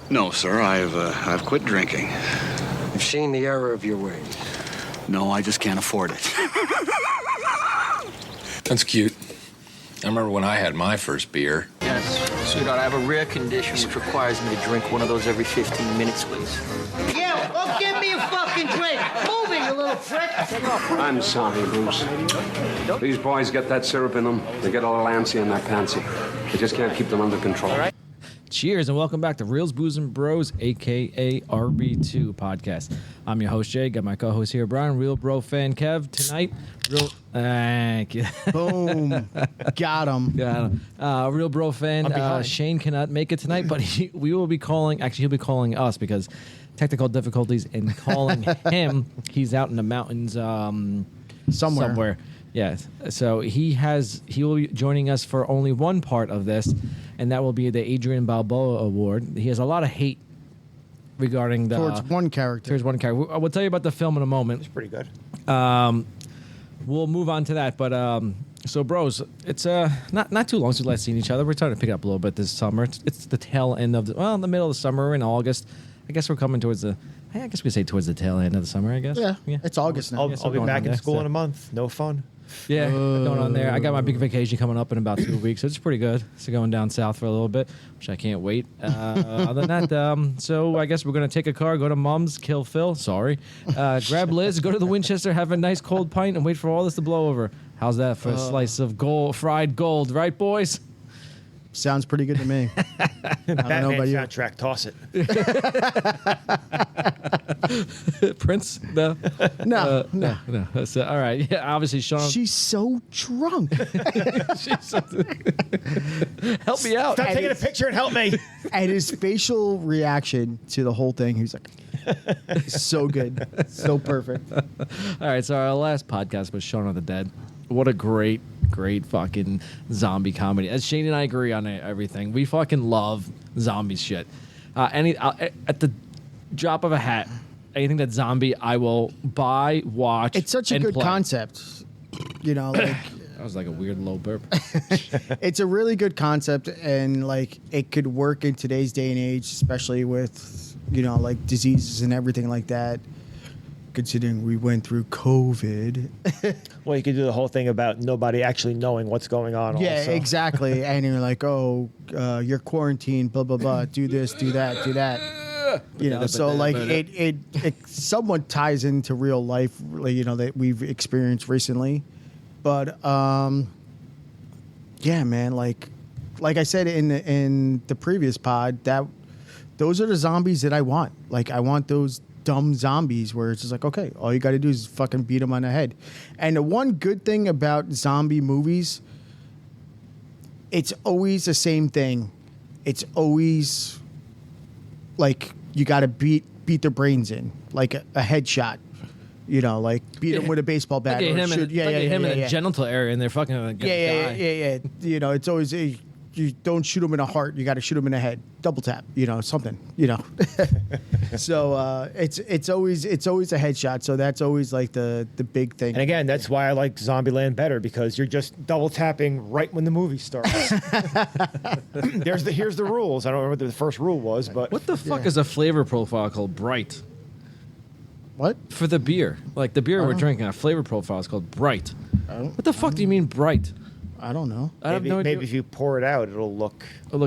No, sir. I've quit drinking. You've seen the error of your ways. No, I just can't afford it. That's cute. I remember when I had my first beer. Yes, sweetheart, I have a rare condition which requires me to drink one of those every 15 minutes, please. Yeah, well, give me a fucking drink. Move it, you little prick. I'm sorry, Bruce. These boys get that syrup in them. They get a little antsy and they're pantsy. They just can't keep them under control. All right. Cheers and welcome back to Reels, Booze, and Bros, a.k.a. RB2 podcast. I'm your host, Jay. Got my co-host here, Brian, Reel Bro Fan Kev. Tonight, thank you. Boom. Got him. Reel Bro Fan, Shane cannot make it tonight, but he'll be calling us because technical difficulties in calling him. He's out in the mountains somewhere. Yes. So he will be joining us for only one part of this, and that will be the Adrian Balboa Award. He has a lot of hate regarding towards one character. We'll tell you about the film in a moment. It's pretty good. We'll move on to that, but so bros, it's not too long since we last seen each other. We're trying to pick it up a little bit this summer. It's the tail end of in the middle of the summer in August. I guess we're coming towards the. I guess we say towards the tail end of the summer. I guess. Yeah. It's August now. I'll be back in school in a month. No fun. Yeah, going on there. I got my big vacation coming up in about 2 weeks, so it's pretty good. So going down south for a little bit, which I can't wait. Other than that, so I guess we're going to take a car, go to Mom's, kill Phil, grab Liz, go to the Winchester, have a nice cold pint, and wait for all this to blow over. How's that for a slice of fried gold, right, boys? Sounds pretty good to me. I don't know about you. Soundtrack, toss it. Prince? No. No. So, all right. Yeah, obviously, Sean. She's so drunk. Help me out. Stop taking a picture and help me. And his facial reaction to the whole thing, he was like, so good. So perfect. All right. So our last podcast was Shaun of the Dead. What a great fucking zombie comedy. As Shane and I agree on everything. We fucking love zombie shit. At the drop of a hat, anything that's zombie, I will buy, watch. It's such a good concept. That was like a weird low burp. It's a really good concept, and like it could work in today's day and age, especially with like diseases and everything like that. Considering we went through COVID. Well, you could do the whole thing about nobody actually knowing what's going on. Yeah, also. Exactly. And you're like, you're quarantined, blah, blah, blah. Do this, do that, do that. So like it somewhat ties into real life, that we've experienced recently. But yeah, man, like I said in the previous pod, those are the zombies that I want. Like I want those dumb zombies where it's just like, okay, all you got to do is fucking beat them on the head. And the one good thing about zombie movies, it's always the same thing. It's always like you got to beat their brains in, like a headshot. Like beat them with a baseball bat. Hit him in the genital area, and they're fucking gonna die. Yeah. It's always you don't shoot them in the heart. You got to shoot them in the head. Double tap. Something. So it's always a headshot. So that's always like the big thing. And again, that's why I like Zombieland better, because you're just double tapping right when the movie starts. Here's the rules. I don't remember what the first rule was, but what the fuck is a flavor profile called Bright? What? For the beer. Like the beer we're drinking, a flavor profile is called Bright. What the fuck do you mean Bright? I don't know. Maybe if you pour it out, it'll look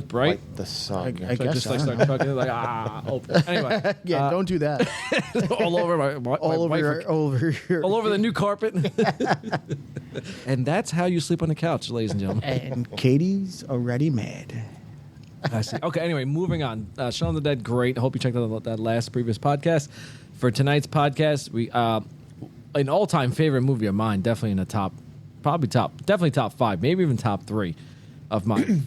bright. Like the sun. I guess just like start chugging it, like Anyway, don't do that. all over all over the new carpet. And that's how you sleep on the couch, ladies and gentlemen. And Katie's already mad. I see. Okay. Anyway, moving on. Shaun of the Dead, great. I hope you checked out that last previous podcast. For tonight's podcast, we an all-time favorite movie of mine, definitely in the top. Definitely top 5, maybe even top 3 of mine.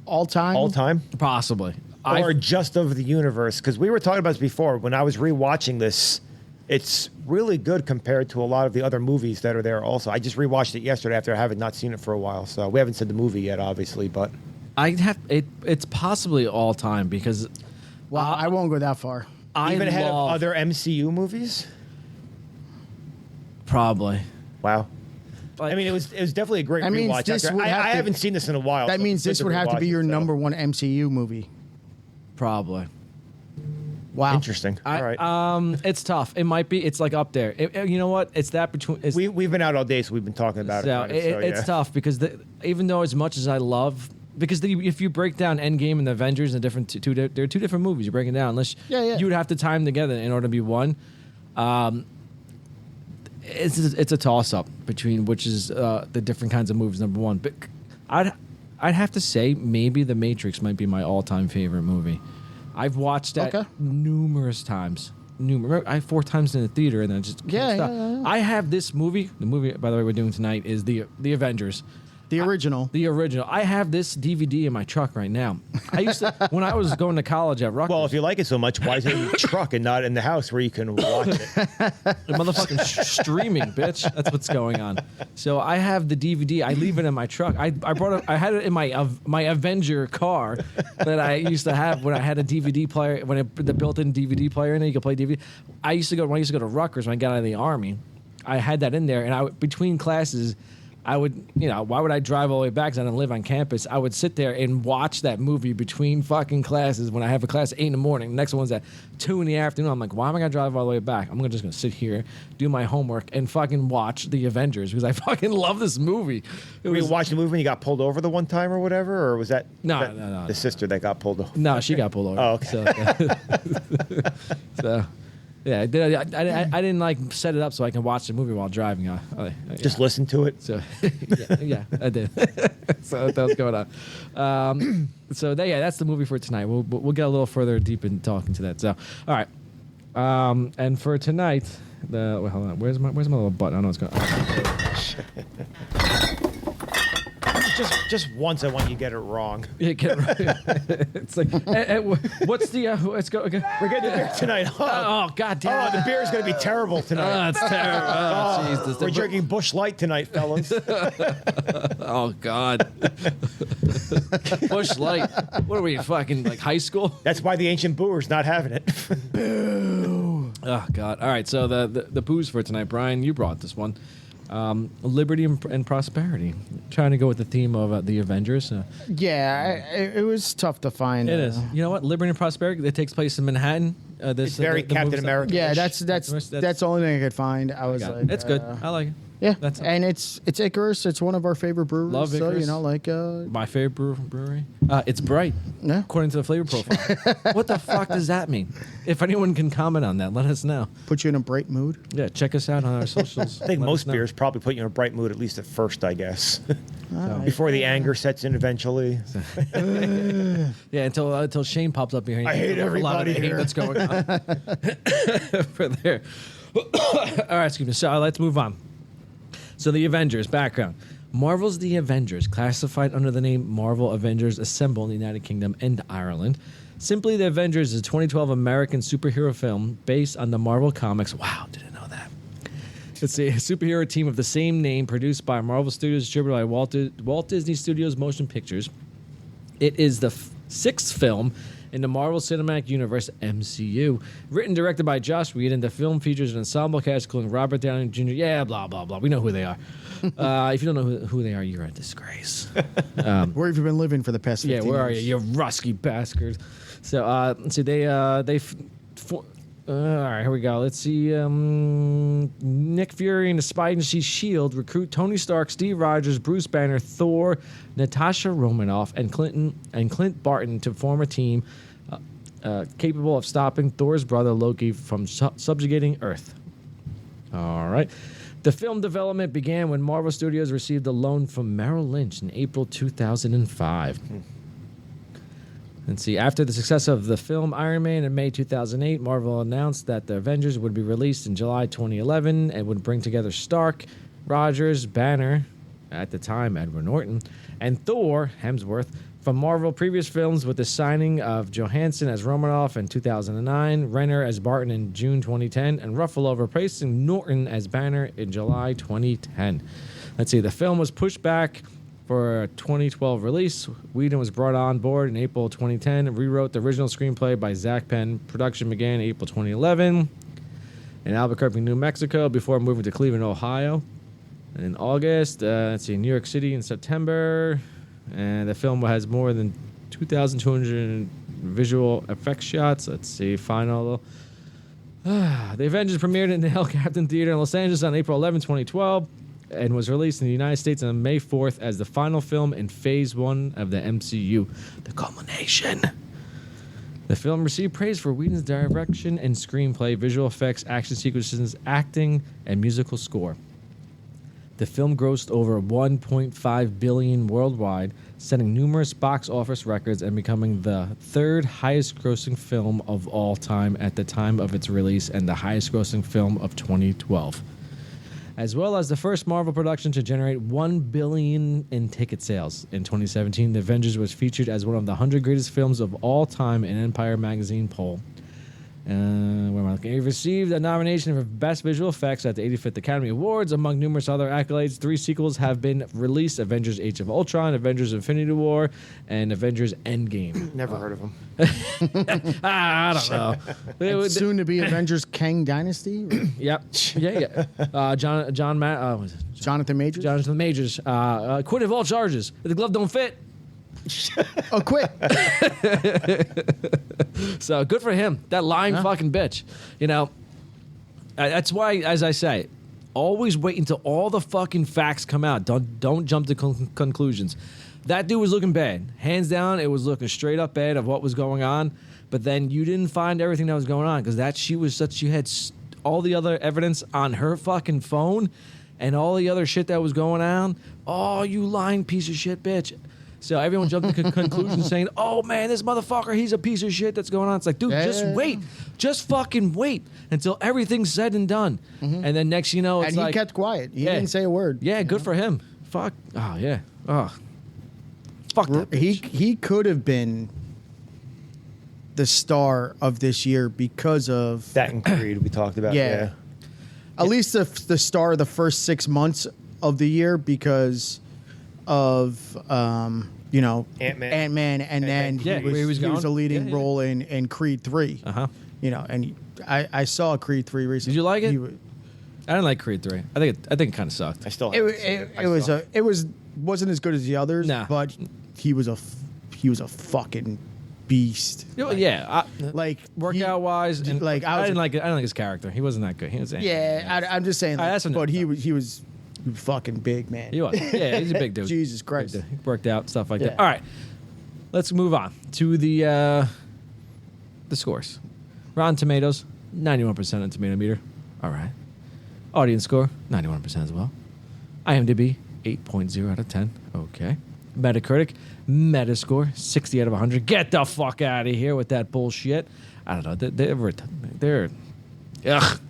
All time? All time? Possibly. Or just of the universe. Because we were talking about this before. When I was rewatching this, it's really good compared to a lot of the other movies that are there also. I just rewatched it yesterday after having not seen it for a while. So we haven't said the movie yet, obviously, but... It's possibly all time because... Well, I won't go that far. Even ahead of other MCU movies? Probably. Wow. I mean, it was definitely a great rewatch. I haven't seen this in a while. That means this would have to be your number one MCU movie. probably. Wow. Interesting. All right. It's tough. It might be. It's like up there. You know what? It's that between. It's, We've been out all day, so we've been talking about so it. it's tough because even though as much as I love, because if you break down Endgame and the Avengers and they're two different movies. You're breaking down unless you would have to tie them together in order to be one. It's a toss up between which is the different kinds of movies. Number one, but I'd have to say maybe The Matrix might be my all time favorite movie. I've watched that numerous times. I 4 times in the theater and then just can't stop. I have this movie. The movie, by the way, we're doing tonight is the Avengers. The original. The original. I have this DVD in my truck right now. I used to when I was going to college at Rutgers. Well, if you like it so much, why is it in your truck and not in the house where you can watch it? The motherfucking streaming, bitch. That's what's going on. So I have the DVD. I leave it in my truck. I had it in my Avenger car that I used to have when I had a DVD player, the built-in DVD player in it. You could play DVD. When I used to go to Rutgers when I got out of the Army, I had that in there, and between classes, I would, why would I drive all the way back? Because I didn't live on campus. I would sit there and watch that movie between fucking classes when I have a class at 8 in the morning. The next one's at 2 in the afternoon. I'm like, why am I going to drive all the way back? I'm just going to sit here, do my homework, and fucking watch The Avengers because I fucking love this movie. Were you watching the movie and you got pulled over the one time or whatever? Or was that No. the sister that got pulled over? No, she got pulled over. Oh, okay. So yeah, I didn't like set it up so I can watch the movie while driving. Just listen to it. So yeah, I did. So that was going on. That's the movie for tonight. We'll get a little further deep in talking to that. So all right, and for tonight, hold on. Where's my little button? I don't know what's going. Just once, I want you to get it wrong. Yeah, get it right. It's like, what's the? Let's go. Okay. We're getting the beer tonight. Oh god damn! Oh, the beer is going to be terrible tonight. Oh, it's terrible. Oh, Jesus. We're drinking Bush Light tonight, fellas. Oh god. Bush Light. What are we fucking like high school? That's why the ancient Boer's not having it. Boo. Oh god. All right. So the booze for tonight, Brian. You brought this one. Liberty and prosperity. Trying to go with the theme of the Avengers. It was tough to find. It is. You know what? Liberty and prosperity. That takes place in Manhattan. It's very Captain America. Yeah, that's the only thing I could find. I was like, it's good. I like it. Yeah, and it's Icarus. It's one of our favorite breweries. Love Icarus. So my favorite brewery. It's bright. Yeah. According to the flavor profile. What the fuck does that mean? If anyone can comment on that, let us know. Put you in a bright mood. Yeah, check us out on our socials. I think most beers probably put you in a bright mood at least at first, I guess. Before the anger sets in eventually. Yeah, until Shane pops up here. I hate everybody here. That's going on. For there. All right, excuse me. So let's move on. So the Avengers, background. Marvel's The Avengers, classified under the name Marvel Avengers Assemble in the United Kingdom and Ireland. Simply The Avengers is a 2012 American superhero film based on the Marvel Comics. Wow, didn't know that. It's a superhero team of the same name produced by Marvel Studios, distributed by Walt Disney Studios Motion Pictures. It is the 6th film in the Marvel Cinematic Universe, MCU. Written and directed by Joss Whedon, the film features an ensemble cast including Robert Downey Jr. Yeah, blah, blah, blah. We know who they are. If you don't know who they are, you're a disgrace. Where have you been living for the past 15 years? Yeah, where are you, you rusky bastard? So, let's see, all right, here we go. Let's see. Nick Fury and the Spy Agency S.H.I.E.L.D. recruit Tony Stark, Steve Rogers, Bruce Banner, Thor, Natasha Romanoff, and Clint Barton to form a team capable of stopping Thor's brother Loki from subjugating Earth. All right. The film development began when Marvel Studios received a loan from Merrill Lynch in April 2005. Let's see. After the success of the film Iron Man in May 2008, Marvel announced that the Avengers would be released in July 2011 and would bring together Stark, Rogers, Banner, at the time Edward Norton, and Thor, Hemsworth, from Marvel previous films, with the signing of Johansson as Romanoff in 2009, Renner as Barton in June 2010, and Ruffalo replacing Norton as Banner in July 2010. Let's see. The film was pushed back for a 2012 release. Whedon was brought on board in April 2010 and rewrote the original screenplay by Zach Penn. Production began April 2011 in Albuquerque, New Mexico, before moving to Cleveland, Ohio. And in August, New York City in September. And the film has more than 2,200 visual effects shots. Let's see. Final. The Avengers premiered in the El Capitan Theater in Los Angeles on April 11, 2012, and was released in the United States on May 4th as the final film in Phase 1 of the MCU, the culmination. The film received praise for Whedon's direction and screenplay, visual effects, action sequences, acting, and musical score. The film grossed over $1.5 billion worldwide, setting numerous box office records and becoming the third highest-grossing film of all time at the time of its release and the highest-grossing film of 2012. As well as the first Marvel production to generate $1 billion in ticket sales. In 2017, The Avengers was featured as one of the 100 greatest films of all time in Empire magazine poll. Where am I looking? It received a nomination for Best Visual Effects at the 85th Academy Awards. Among numerous other accolades, 3 sequels have been released: Avengers Age of Ultron, Avengers Infinity War, and Avengers Endgame. Never heard of him. I don't know. It's soon to be Avengers Kang Dynasty. Yep. Yeah. Jonathan Majors. Jonathan Majors. Quit of all charges. If the glove don't fit. Oh, quit. So good for him. That lying fucking bitch. You know, that's why, as I say, always wait until all the fucking facts come out. Don't jump to conclusions. That dude was looking bad. Hands down, it was looking straight up bad of what was going on. But then you didn't find everything that was going on because she had all the other evidence on her fucking phone and all the other shit that was going on. Oh, you lying piece of shit, bitch. So everyone jumped to conclusions saying, oh, man, this motherfucker, he's a piece of shit that's going on. It's like, dude, just wait. Just fucking wait until everything's said and done. Mm-hmm. And then next you know, it's and he kept quiet. He didn't say a word. Yeah, good for him. Fuck. Oh, yeah. Oh. Fuck that bitch. He could have been the star of this year because of... That and Creed we talked about. Yeah. At least the star of the first 6 months of the year because... of Ant-Man, and then he was a leading role in Creed 3. You know, and I saw Creed 3 recently. Did you like it? I didn't like Creed 3. I think it kind of sucked. I still wasn't as good as the others, but he was a fucking beast. Yeah, like workout wise, and like I didn't like his character. He wasn't that good. He was I'm just saying, but he was fucking big, man. He was. Yeah, he's a big dude. Jesus Christ. He worked out, stuff like that. All right. Let's move on to the scores. Rotten Tomatoes, 91% on Tomato Meter. All right. Audience score, 91% as well. IMDb, 8.0 out of 10. Okay. Metacritic, Metascore, 60 out of 100. Get the fuck out of here with that bullshit. I don't know. They're ugh.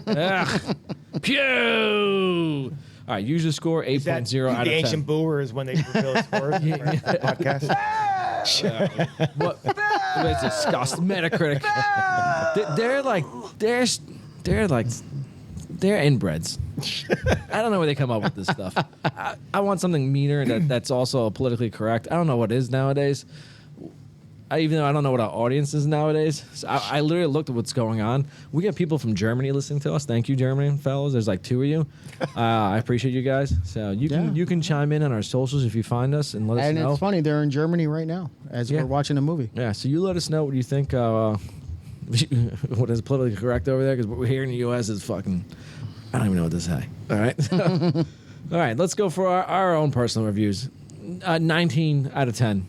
Ugh. Pew! All right, user score 8.0 out of 10. The ancient booer is when they reveal the scores for the podcast. What? It's disgusting. Metacritic. They're inbreds. I don't know where they come up with this stuff. I want something meaner that's also politically correct. I don't know what is nowadays. Even though I don't know what our audience is nowadays. So I literally looked at what's going on. We have people from Germany listening to us. Thank you, Germany fellows. There's like 2 of you. I appreciate you guys. So you can chime in on our socials if you find us and let us know. And it's funny, they're in Germany right now as we're watching a movie. Yeah, so you let us know what you think. What is politically correct over there? Because what we're here in the U.S. is fucking... I don't even know what to say. All right? All right, let's go for our own personal reviews. 19 out of 10.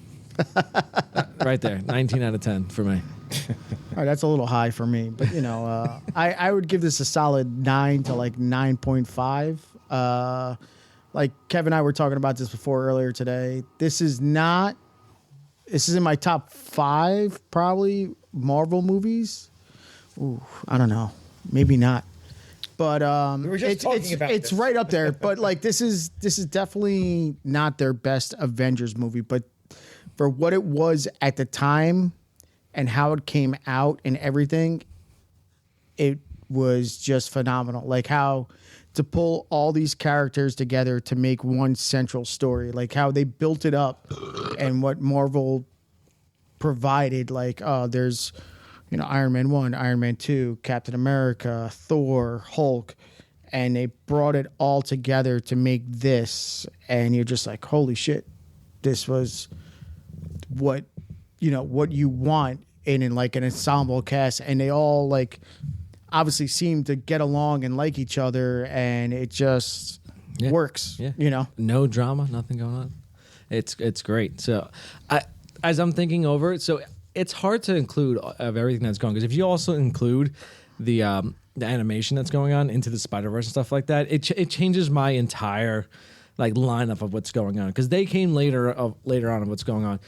Right there, 19 out of 10 for me. All right, that's a little high for me, but I would give this a solid 9 to like 9.5. Like Kev and I were talking about this before earlier today. This is in my top 5 probably Marvel movies. Ooh, I don't know, maybe not. But we were just talking about it's right up there. But like this is definitely not their best Avengers movie, but for what it was at the time and how it came out and everything, it was just phenomenal. Like how to pull all these characters together to make one central story, like how they built it up and what Marvel provided. Like, there's, Iron Man 1, Iron Man 2, Captain America, Thor, Hulk, and they brought it all together to make this. And you're just like, holy shit, this was what what you want in like an ensemble cast, and they all like obviously seem to get along and like each other, and it just works. Yeah. No drama, nothing going on. It's great. So, as I'm thinking over it, so it's hard to include of everything that's going, because if you also include the animation that's going on into the Spider-Verse and stuff like that, it changes my entire like lineup of what's going on, because they came later on of what's going on.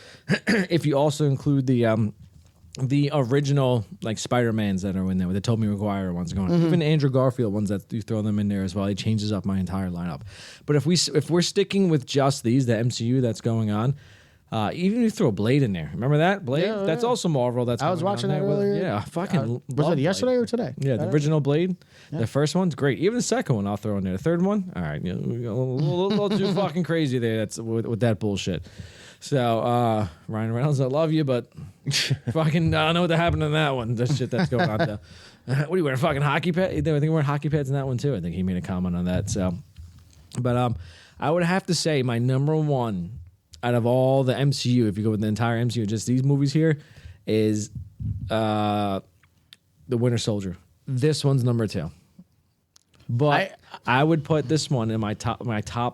If you also include the original like Spider-Mans that are in there, with the Tobey Maguire ones going on, even Andrew Garfield ones that you throw them in there as well, it changes up my entire lineup. But if we're sticking with just these, the MCU that's going on, even if you throw Blade in there, remember that Blade? Yeah, that's also Marvel. I was watching that earlier. Yeah, I fucking was it yesterday or today? Yeah, the original Blade. The first one's great. Even the second one I'll throw in there. The third one, all right, a little too fucking crazy there. That's with that bullshit. So Ryan Reynolds, I love you, but fucking I don't know what happened in that one. The shit that's going on there. What are you wearing? Fucking hockey pads? I think we're wearing hockey pads in that one too. I think he made a comment on that. So, but I would have to say my number one out of all the MCU, if you go with the entire MCU, just these movies here, is The Winter Soldier. This one's number 2. But I would put this one in my top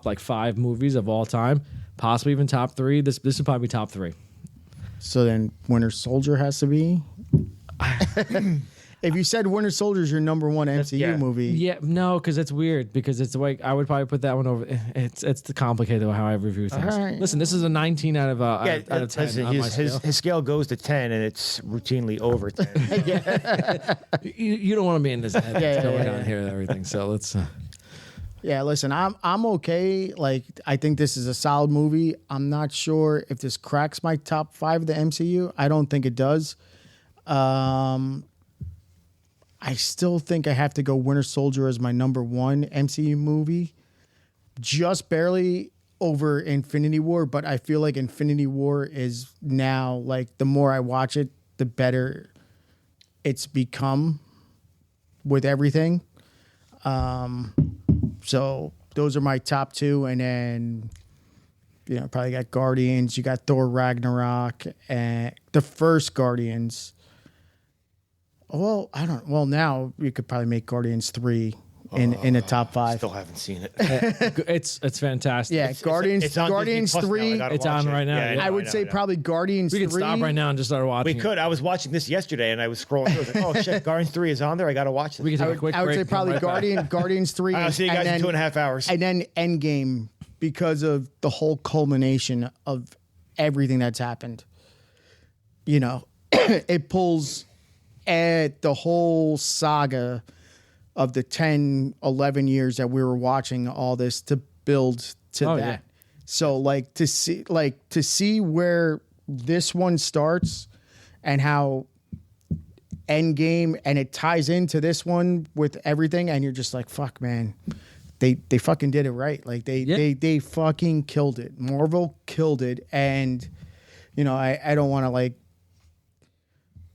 like 5 movies of all time, possibly even top 3. This would probably be top 3. So then Winter Soldier has to be. If you said Winter Soldier is your number 1 MCU movie, yeah, no, because it's weird. Because it's like I would probably put that one over. It's complicated how I review things. Right. Listen, this is a 19 out of out of 10. Listen, on my scale. his scale goes to 10, and it's routinely over 10. You don't want to be in this head that's going on yeah. here and everything. So let's. yeah. Listen, I'm okay. Like I think this is a solid movie. I'm not sure if this cracks my top 5 of the MCU. I don't think it does. I still think I have to go Winter Soldier as my number 1 MCU movie, just barely over Infinity War. But I feel like Infinity War is now, like, the more I watch it, the better it's become with everything. So those are my top 2. And then, probably got Guardians. You got Thor Ragnarok and the first Guardians. Well, now you could probably make Guardians 3 in the top 5. Still haven't seen it. It's fantastic. Yeah, Guardians it's on Guardians Disney Plus 3. now. It's on right now. Yeah, Yeah. I would say probably Guardians 3. We could stop right now and just start watching. We could. I was watching this yesterday, and I was scrolling through. I was like, oh, shit, Guardians 3 is on there. I got to watch this. We could take I a would, quick I would break say and come probably right back. Guardians 3. I'll see you guys in 2.5 hours. And then Endgame, because of the whole culmination of everything that's happened. It pulls at the whole saga of the 10, 11 years that we were watching all this to build to that. Yeah. So like to see where this one starts and how Endgame and it ties into this one with everything, and you're just like, fuck, man. They fucking did it right. Like they fucking killed it. Marvel killed it. And I don't want to like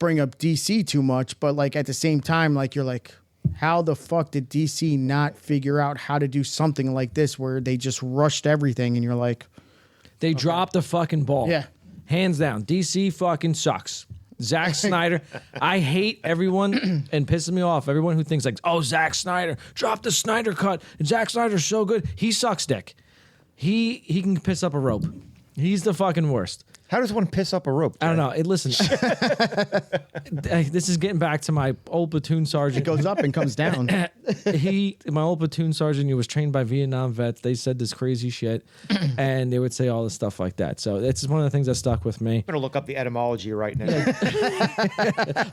bring up DC too much, but like at the same time, like you're like, how the fuck did DC not figure out how to do something like this where they just rushed everything, and you're like, They dropped the fucking ball. Yeah. Hands down. DC fucking sucks. Zack Snyder. I hate everyone and pisses me off. Everyone who thinks like, oh, Zack Snyder, drop the Snyder cut. Zack Snyder's so good. He sucks dick. He can piss up a rope. He's the fucking worst. How does one piss up a rope? I don't know. Listen, this is getting back to my old platoon sergeant. it goes up and comes down. My old platoon sergeant, he was trained by Vietnam vets. They said this crazy shit, and they would say all this stuff like that. So it's one of the things that stuck with me. I'm going to look up the etymology right now.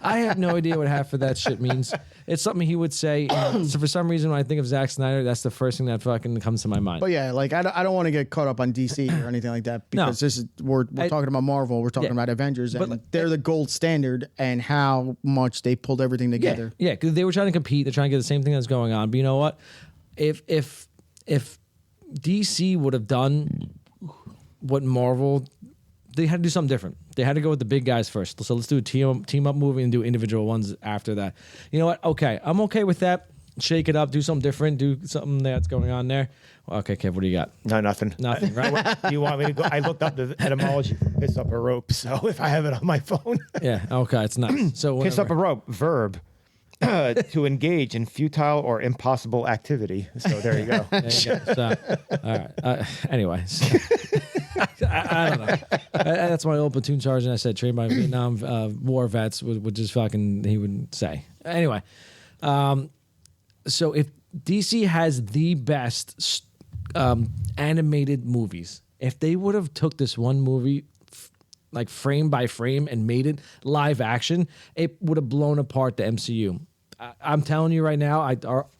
I have no idea what half of that shit means. It's something he would say. So for some reason, when I think of Zack Snyder, that's the first thing that fucking comes to my mind. But yeah, like I don't want to get caught up on DC or anything like that, because this is we're talking about Marvel, we're talking about Avengers, and they're the gold standard, and how much they pulled everything together. Yeah, because they were trying to compete. They're trying to get the same thing that's going on. But you know what? If DC would have done what Marvel, they had to do something different. They had to go with the big guys first. So let's do a team up movie and do individual ones after that. You know what? Okay, I'm okay with that. shake it up, do something different, do something that's going on there. Okay, Kev, what do you got? No, nothing. Nothing, right? Do you want me to go? I looked up the etymology for piss up a rope, so if I have it on my phone. Yeah, okay, it's nice. So Piss up a rope, verb. To engage in futile or impossible activity. So there you go. There you go. So, all right. Anyway, so, I don't know. That's my old platoon sergeant. I said trained by Vietnam war vets would just fucking he would say. Anyway, so if DC has the best animated movies, if they would have took this one movie like frame by frame and made it live action, it would have blown apart the MCU. I'm telling you right now,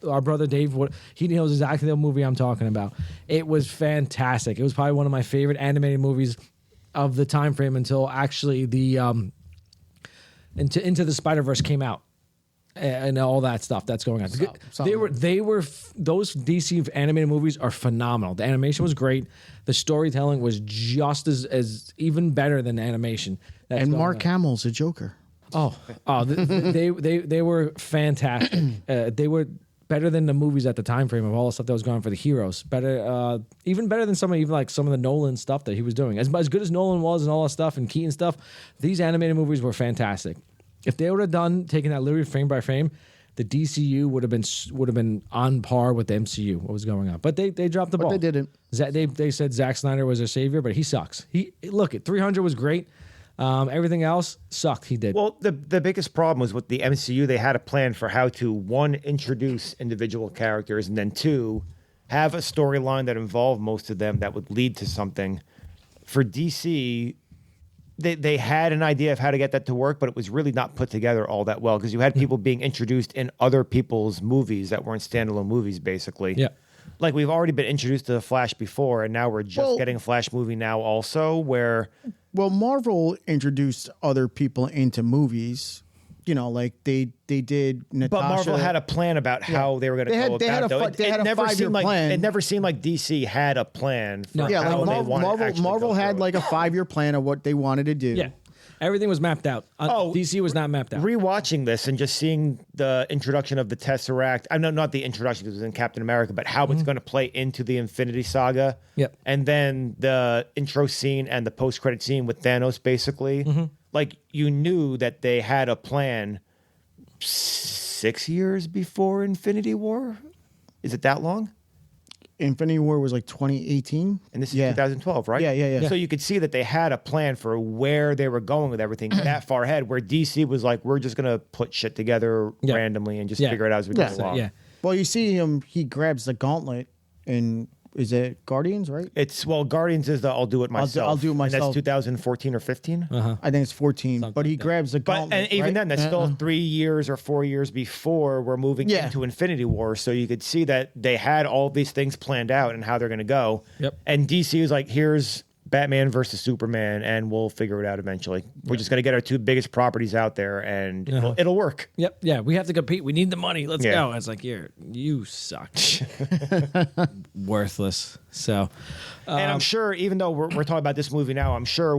our brother Dave, he knows exactly the movie I'm talking about. It was fantastic. It was probably one of my favorite animated movies of the time frame until actually the Into the Spider-Verse came out and all that stuff that's going on. They were those DC animated movies are phenomenal. The animation was great. The storytelling was just as even better than the animation. And Mark Hamill's a Joker. They were fantastic. They were better than the movies at the time frame of all the stuff that was going on for the heroes. Better, even better than some of the Nolan stuff that he was doing. As good as Nolan was and all that stuff and Keaton stuff, these animated movies were fantastic. If they would have taken that literally frame by frame, the DCU would have been on par with the MCU. What was going on? But they dropped the ball. But they didn't. They said Zack Snyder was their savior, but he sucks. Look, 300 was great. Everything else sucked. He did. Well, the biggest problem was with the MCU. They had a plan for how to, one, introduce individual characters, and then two, have a storyline that involved most of them that would lead to something. For DC, they had an idea of how to get that to work, but it was really not put together all that well because you had people being introduced in other people's movies that weren't standalone movies, basically. Yeah. Like we've already been introduced to the Flash before, and now we're just getting a Flash movie now also where... Well, Marvel introduced other people into movies. You know, like they did Natasha. But Marvel had a plan about how they were going to go about it. They had a never 5-year seemed plan. It never seemed like DC had a plan for Yeah, how like they wanted Marvel had like a 5-year plan of what they wanted to do. Yeah. Everything was mapped out. DC was not mapped out. Rewatching this and just seeing the introduction of the Tesseract, I know not the introduction because it was in Captain America, but how it's going to play into the Infinity Saga. Yep. And then the intro scene and the post-credit scene with Thanos, basically. Like, you knew that they had a plan 6 years before Infinity War? Is it that long? Infinity War was like 2018. And this is 2012, right? Yeah. So you could see that they had a plan for where they were going with everything that far ahead, where DC was like, we're just going to put shit together randomly and just figure it out as we go along. Yeah. Well, you see him, he grabs the gauntlet and is it Guardians, right? Guardians is the I'll do it myself. I'll do it myself. And that's 2014 or 15. I think it's 14. But he grabs the gauntlet. And even right? then, that's still 3 years or 4 years before we're moving into Infinity War. So you could see that they had all these things planned out and how they're going to go. Yep. And DC was like, here's Batman versus Superman, and we'll figure it out eventually. We're just going to get our two biggest properties out there, and it'll work. Yep. Yeah. We have to compete. We need the money. Let's go. I was like, you suck. Worthless. So, and I'm sure, even though we're talking about this movie now, I'm sure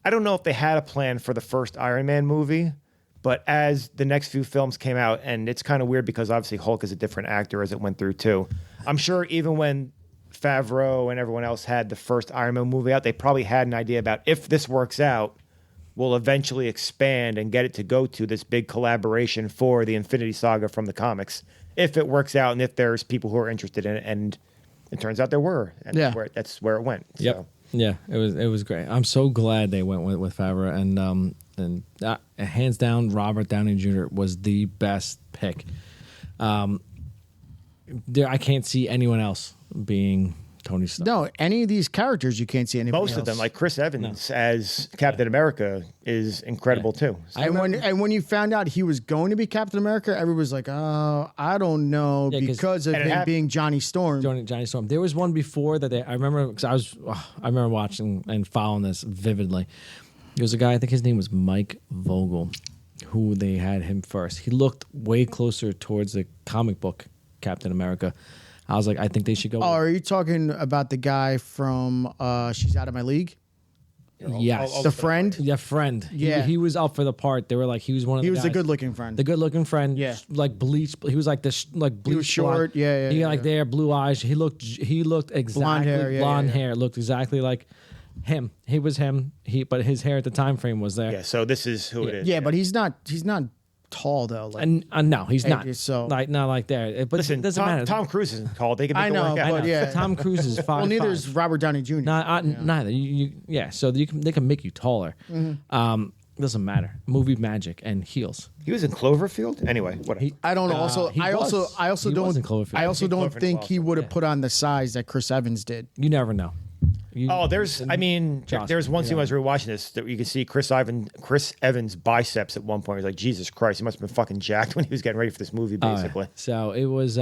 I don't know if they had a plan for the first Iron Man movie, but as the next few films came out, and it's kind of weird because obviously Hulk is a different actor as it went through too. I'm sure even when Favreau and everyone else had the first Iron Man movie out, they probably had an idea about if this works out, we'll eventually expand and get it to go to this big collaboration for the Infinity Saga from the comics. If it works out and if there's people who are interested in it, and it turns out there were, and that's where it went. Yep. So. Yeah, it was great. I'm so glad they went with Favreau, and hands down, Robert Downey Jr. was the best pick. I can't see anyone else being Tony Stark. No, any of these characters you can't see anybody Most else. of them, like Chris Evans as Captain America, is incredible too. So. And when you found out he was going to be Captain America, everybody was like, "Oh, I don't know," because of him being Johnny Storm. Johnny Storm. There was one before that I remember because I remember watching and following this vividly. There was a guy, I think his name was Mike Vogel, who they had him first. He looked way closer towards the comic book Captain America. I was like, I think they should go. Oh, are you talking about the guy from She's Out of My League? Yes. The friend. Yeah, friend. Yeah. He was up for the part. They were like, he was one of the He was the guys. good-looking friend. The good-looking friend. Yeah. Like bleached. He was like this, like bleached. was short, blonde. yeah, He yeah, got like yeah. there, blue eyes. He looked exactly Blonde hair, yeah, blonde yeah, yeah. hair. Looked exactly like him. He was him. But his hair at the time frame was there. Yeah, so this is who it is. Yeah, but he's not tall though. Like, And no, he's Hey, not. so- like not like there. But Listen, it doesn't matter. Tom Cruise isn't called. They can make I it know, work out. but yeah. Tom Cruise is 5'5". well, neither is Robert Downey Jr. Neither. Yeah. So they can make you taller. Doesn't matter. Movie magic and heels. He was in Cloverfield? Anyway, whatever. I don't know. Also, he I also was in don't. Cloverfield. I also I've seen don't Cloverfield think he also, would have yeah. put on the size that Chris Evans did. You never know. There's one scene when I was rewatching this that you can see Chris Evans' biceps at one point. He's like, Jesus Christ, he must have been fucking jacked when he was getting ready for this movie, basically. So it was.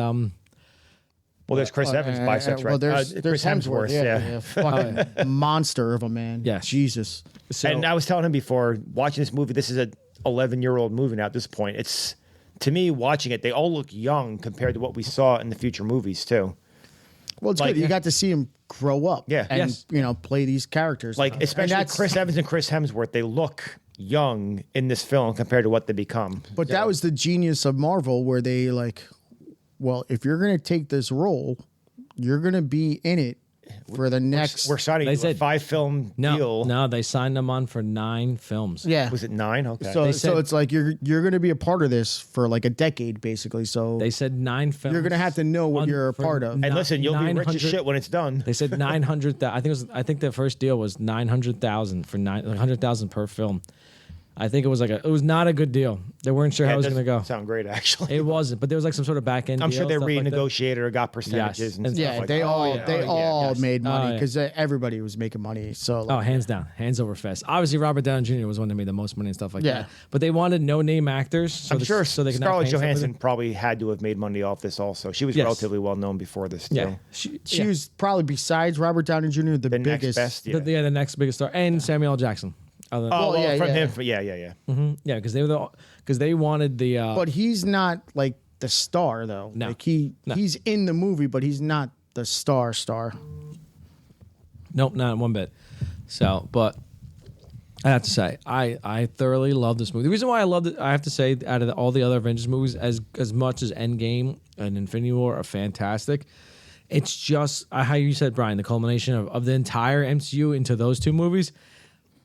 Well, there's Chris Evans' biceps, right? Well, there's Chris Hemsworth, yeah. Fucking monster of a man. Yes. Jesus. So, And I was telling him before, watching this movie, this is an 11-year-old movie now at this point. It's, to me, watching it, they all look young compared to what we saw in the future movies, too. Well, it's Like- good. You got to see him grow up. Yeah. And, Yes. play these characters. Like, And especially that's- Chris Evans and Chris Hemsworth, they look young in this film compared to what they become. But that was the genius of Marvel where they well, if you're going to take this role, you're going to be in it for the next. We're signing They you a said- 5-film deal. No, they signed them on for 9 films. Yeah. Was it 9? Okay. So, They so said- it's like you're going to be a part of this for like a decade, basically. So They said 9 films. you're going to have to know what you're a for part of. and listen, you'll be rich 900 as shit when it's done. They said 900,000. I think the first deal was 900,000 for 100,000 per film. I think it was it was not a good deal. They weren't sure how it was going to go. Sound great, actually. It wasn't, but there was like some sort of back end. I'm sure they stuff like that. renegotiated or got percentages Yes. and And- stuff Yeah, like they that. all yeah. they Oh, yeah. all Yes. made money Oh, yeah. because everybody was making money. So Oh, hands down, hands over fist. Obviously, Robert Downey Jr. was one that made the most money and stuff like Yeah. that. But they wanted no name actors. So I'm sure so they could not Scarlett pay somebody. Johansson probably had to have made money off this also. She was Yes. relatively well known before this, too. Yeah, she yeah. was probably besides Robert Downey Jr. the The next biggest. best, yeah. The next biggest star, and Samuel L. Jackson. Oh, Well, well, yeah, from yeah. him. Yeah. Yeah, because they wanted the. But he's not like the star though. No. Like No. he's in the movie, but he's not the star. Nope, not one bit. So, but I have to say, I thoroughly love this movie. The reason why I loved it, I have to say, out of all the other Avengers movies, as much as Endgame and Infinity War are fantastic, it's just how you said, Brian, the culmination of the entire MCU into those 2 movies.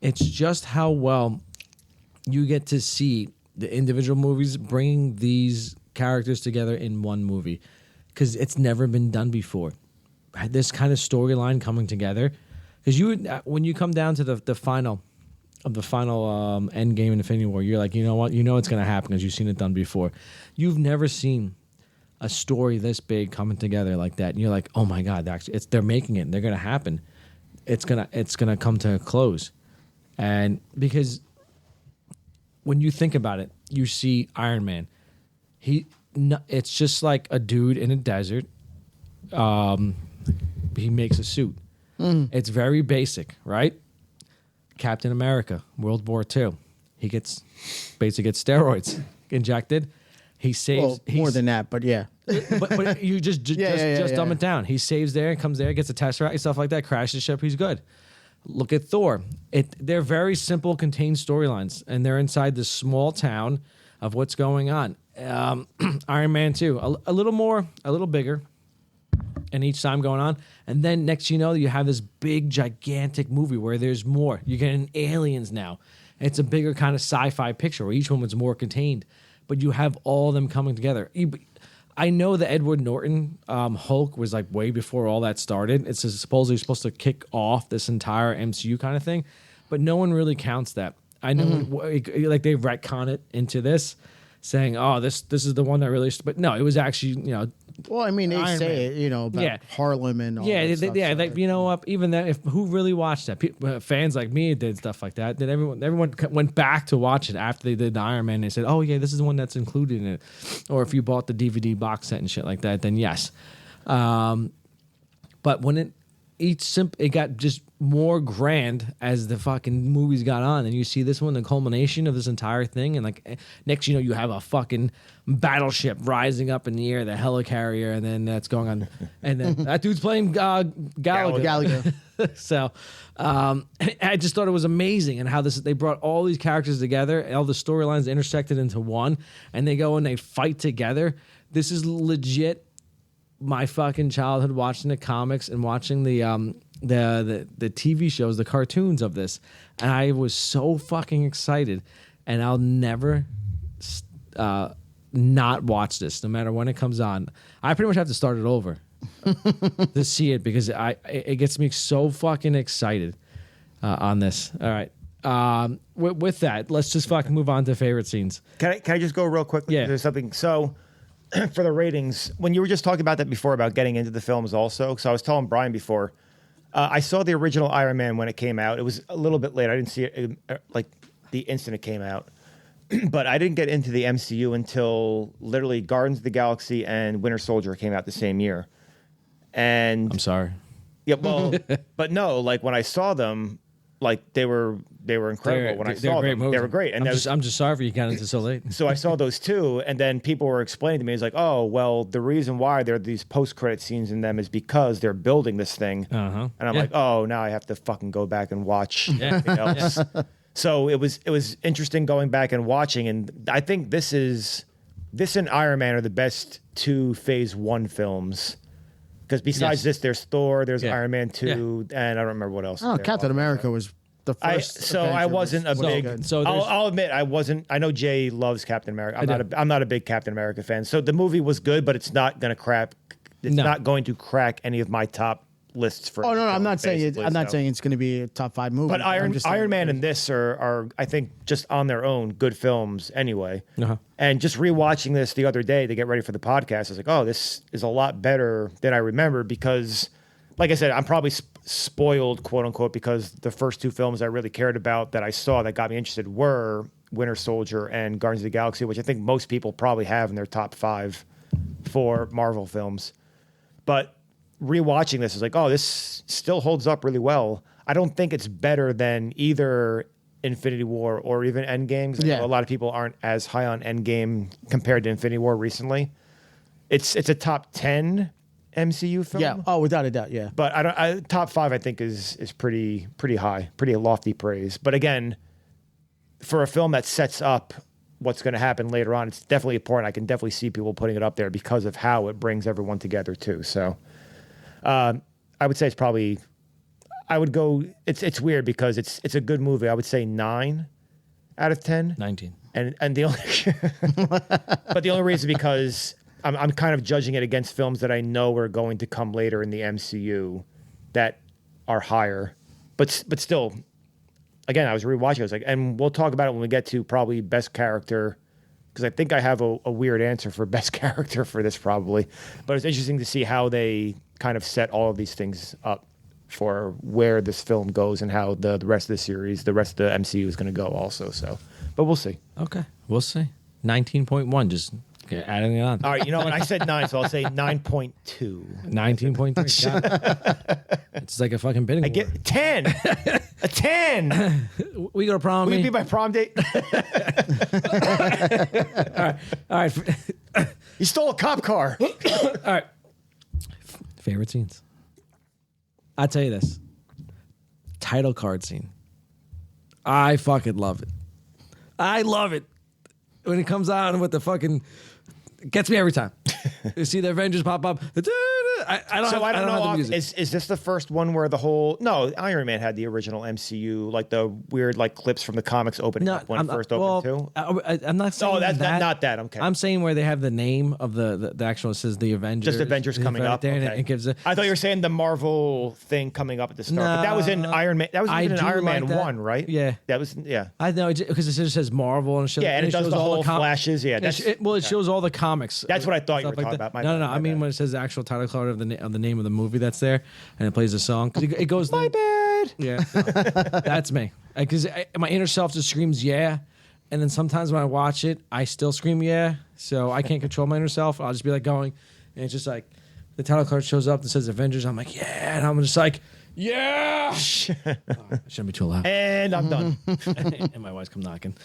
It's just how well you get to see the individual movies bringing these characters together in one movie, because it's never been done before. This kind of storyline coming together, because when you come down to the final Endgame and Infinity War, you're like, you know what, it's going to happen because you've seen it done before. You've never seen a story this big coming together like that, and you're like, oh my god, they're making it, and they're going to happen. It's gonna come to a close. And because when you think about it, you see Iron Man. It's just like a dude in a desert. He makes a suit. It's very basic, right? Captain America, World War II. He basically gets steroids injected. He saves. Well, more than that, but yeah. but you just dumb it down. He saves there, comes there, gets a Tesseract and stuff like that, crashes the ship, he's good. Look at Thor. They're very simple, contained storylines, and they're inside this small town of what's going on. Iron Man 2, a little more, a little bigger, and each time going on. And then next you know, you have this big, gigantic movie where there's more. You're getting aliens now. It's a bigger kind of sci-fi picture where each one was more contained, but you have all of them coming together. I know the Edward Norton Hulk was like way before all that started. It's supposedly supposed to kick off this entire MCU kind of thing, but no one really counts that. I know, like they retcon it into this, saying, "Oh, this is the one that really." But no, it was actually Well, I mean, they Iron say Man. it, about Yeah. Harlem and all that stuff, so like you know what? Even that, who really watched that? Fans like me did stuff like that. Then everyone went back to watch it after they did the Iron Man. They said, "Oh yeah, this is the one that's included in it." Or if you bought the DVD box set and shit like that, then yes. But when it got just more grand as the fucking movies got on, and you see this one, the culmination of this entire thing, and like next you have a fucking battleship rising up in the air, the helicarrier, and then that's going on, and then that dude's playing Gallagher. So I just thought it was amazing, and how they brought all these characters together, all the storylines intersected into one, and they go and they fight together. This is legit my fucking childhood, watching the comics and watching the TV shows, the cartoons of this, and I was so fucking excited, and I'll never not watch this, no matter when it comes on. I pretty much have to start it over to see it, because it gets me so fucking excited on this. All right. With that, let's just fucking move on to favorite scenes. Can I just go real quickly? Yeah. There's something. So for the ratings, when you were just talking about that before, about getting into the films also, so I was telling Brian before, I saw the original Iron Man when it came out. It was a little bit late. I didn't see it like the instant it came out. But I didn't get into the MCU until literally Guardians of the Galaxy and Winter Soldier came out the same year. And I'm sorry. Yeah, well, but no, like when I saw them, like they were incredible. When I saw them, they were great. And I'm just sorry for you got into so late. So I saw those two, and then people were explaining to me, it's like, oh, well, the reason why there are these post-credit scenes in them is because they're building this thing. And I'm like, oh, now I have to fucking go back and watch everything else. So it was interesting going back and watching, and I think this and Iron Man are the best two Phase 1 films. Because besides this, there's Thor, there's Iron Man 2, and I don't remember what else. Oh, Captain America was the first. I wasn't a big. So I'll admit I wasn't. I know Jay loves Captain America. I'm not a big Captain America fan. So the movie was good, but it's not going to crack. It's not going to crack any of my top lists for. Oh no, I'm not saying it. I'm not saying it's going to be a top 5 movie. But Iron Man and this are I think just on their own good films anyway. And just rewatching this the other day to get ready for the podcast, I was like, oh, this is a lot better than I remember, because, like I said, I'm probably spoiled, quote unquote, because the first two films I really cared about that I saw that got me interested were Winter Soldier and Guardians of the Galaxy, which I think most people probably have in their top 5 for Marvel films. But rewatching this is like, oh, this still holds up really well. I don't think it's better than either Infinity War or even Endgame. A lot of people aren't as high on Endgame compared to Infinity War recently. It's a top 10 MCU film. Yeah. Oh, without a doubt. Yeah. But top 5 I think is pretty high, pretty lofty praise. But again, for a film that sets up what's going to happen later on, it's definitely important. I can definitely see people putting it up there because of how it brings everyone together too. So. I would say it's probably. I would go. It's weird because it's a good movie. I would say 9 out of 10. 19. And the only. But the only reason because I'm kind of judging it against films that I know are going to come later in the MCU that are higher, but still. Again, I was rewatching. I was like, and we'll talk about it when we get to probably best character. Because I think I have a weird answer for best character for this probably. But it's interesting to see how they kind of set all of these things up for where this film goes and how the rest of the series, the rest of the MCU is going to go also. So, but we'll see. Okay, we'll see. 19.1, just adding it on. All right, you know what? I said 9, so I'll say 9.2. 19.3. It's like a fucking bidding war. I get 10. A 10. We go to prom. Will you be my prom date? All right. You stole a cop car. All right. Favorite scenes. I'll tell you this. Title card scene. I fucking love it. I love it. When it comes on with the fucking... It gets me every time. You see the Avengers pop up. I don't know the music. Is this the first one where the whole... No, Iron Man had the original MCU, like the weird like clips from the comics opening up when it first opened too. I'm not saying that's not that. Okay. I'm saying where they have the name of the actual, it says the Avengers. Just Avengers coming up. There, okay. and it gives I thought you were saying the Marvel thing coming up at the start. But that was in Iron Man. That was even in Iron Man 1, right? Yeah. That was, yeah. I know, because it just says Marvel and shit. Yeah, and it does the whole flashes. Yeah. It shows all the comics. That's what I thought you were talking about. No. I mean, when it says the actual title card of the name of the movie that's there, and it plays a song, because it goes. My bad. Yeah, that's me. Because my inner self just screams yeah, and then sometimes when I watch it, I still scream yeah. So I can't control my inner self. I'll just be like going, and it's just like the title card shows up that says Avengers. I'm like, yeah, and I'm just like, yeah. I shouldn't be too loud. And I'm done. And my wife's come knocking.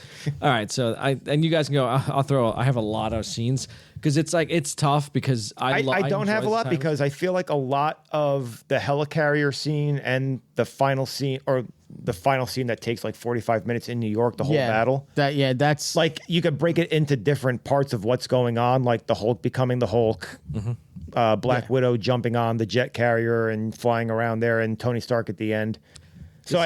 All right, so and you guys can go. I have a lot of scenes because it's tough because I don't have a lot because I feel like a lot of the helicarrier scene and the final scene that takes like 45 minutes in New York, the whole battle. That's like you could break it into different parts of what's going on, like the Hulk becoming the Hulk, Black Widow jumping on the jet carrier and flying around there, and Tony Stark at the end. So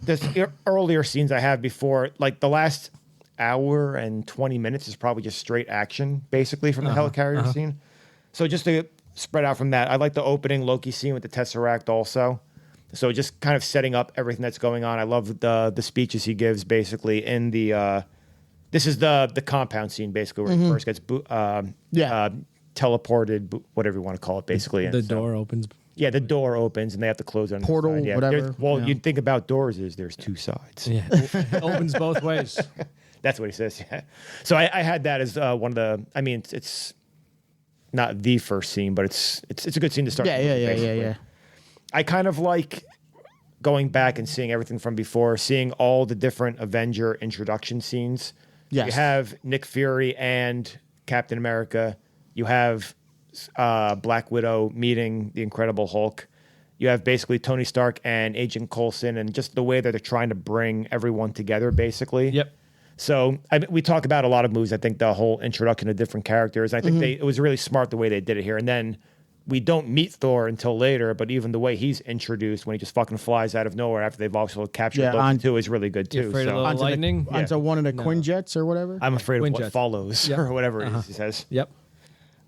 the earlier scenes I have before, like the last hour and 20 minutes is probably just straight action, basically, from the helicarrier scene. So just to spread out from that, I like the opening Loki scene with the Tesseract also. So just kind of setting up everything that's going on. I love the speeches he gives basically in the this is the compound scene basically where he first gets teleported, whatever you want to call it, basically. The door opens. Yeah, the door opens and they have to close it on Portal, the side. whatever. You'd think about doors is there's two sides. Yeah, it opens both ways. That's what he says. Yeah. So I had that as one of the. I mean, it's not the first scene, but it's a good scene to start. Yeah. I kind of like going back and seeing everything from before, seeing all the different Avenger introduction scenes. Yes. You have Nick Fury and Captain America. You have Black Widow meeting the Incredible Hulk. You have basically Tony Stark and Agent Coulson, and just the way that they're trying to bring everyone together, basically. Yep. So we talk about a lot of movies. I think the whole introduction of different characters. I think it was really smart the way they did it here. And then we don't meet Thor until later, but even the way he's introduced when he just fucking flies out of nowhere after they've also captured Loki too is really good too. Afraid of the lightning? Onto one of the Quinjets or whatever. I'm afraid of what Quinjet. follows or whatever it is he says. Yep.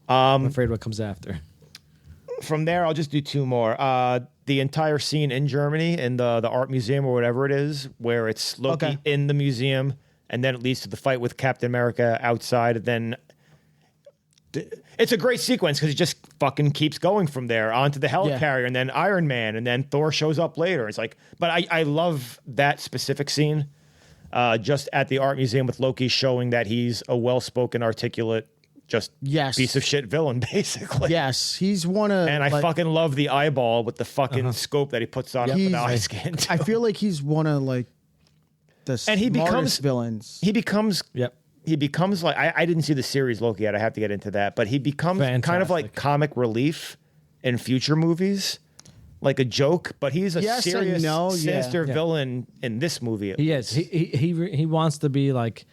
I'm afraid what comes after. From there, I'll just do two more. The entire scene in Germany in the art museum or whatever it is, where it's Loki in the museum, and then it leads to the fight with Captain America outside. And then it's a great sequence because it just fucking keeps going from there onto the helicarrier, and then Iron Man, and then Thor shows up later. It's like, but I love that specific scene, just at the art museum with Loki showing that he's a well-spoken, articulate, just piece of shit villain, basically. Yes, he's one of, and I fucking love the eyeball with the fucking scope that he puts on with the eye scan. I feel like he's one of like the smartest villains. He becomes like I didn't see the series Loki yet. I have to get into that, but he becomes kind of like comic relief in future movies, like a joke. But he's a serious, sinister villain in this movie. He is. He wants to be like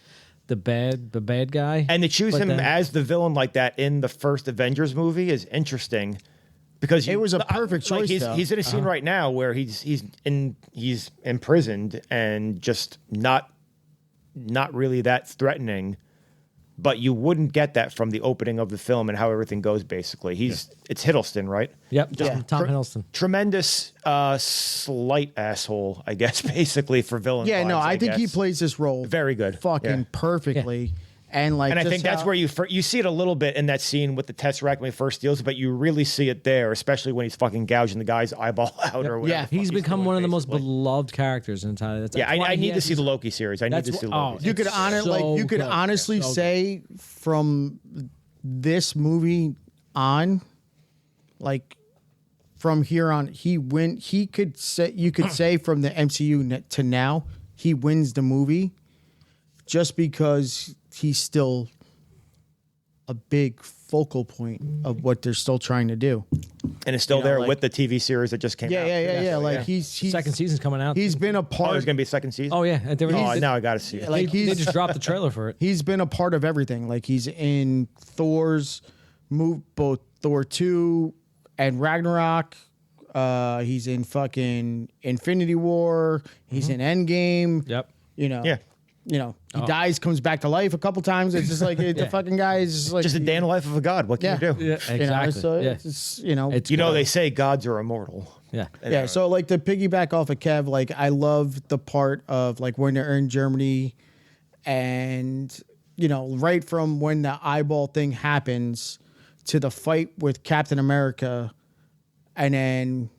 the bad guy, and to choose him as the villain like that in the first Avengers movie is interesting because it was a perfect choice. He's in a scene right now where he's imprisoned and just not really that threatening, but you wouldn't get that from the opening of the film and how everything goes. Basically, it's Hiddleston, right? Yep, Tom Hiddleston. Tremendous, slight asshole, I guess, basically for villain. Yeah, vibes, I think he plays this role very good, fucking perfectly. And I think that's where you see it a little bit in that scene with the Tesseract when he first steals it, but you really see it there, especially when he's fucking gouging the guy's eyeball out or whatever. Yeah, he's become one of the most beloved characters in entire. I need to see the Loki series. I need to see Loki. You could honestly say from this movie on, like from here on, you could say from the MCU to now, he wins the movie just because he's still a big focal point of what they're still trying to do. And it's still there with the TV series that just came out. Yeah. Like he's second season's coming out. He's been a part. Oh, there's going to be a second season? Oh, yeah. Now I got to see it. Like they just dropped the trailer for it. He's been a part of everything. Like he's in Thor's both Thor 2 and Ragnarok. He's in fucking Infinity War. He's in Endgame. Yep. He dies, comes back to life a couple times. It's just like the fucking guy is just like just a day in the life of a god. What can you do? Yeah, exactly. They say gods are immortal. Yeah. Yeah. So like to piggyback off of Kev, like I love the part of like when they're in Germany and right from when the eyeball thing happens to the fight with Captain America, and then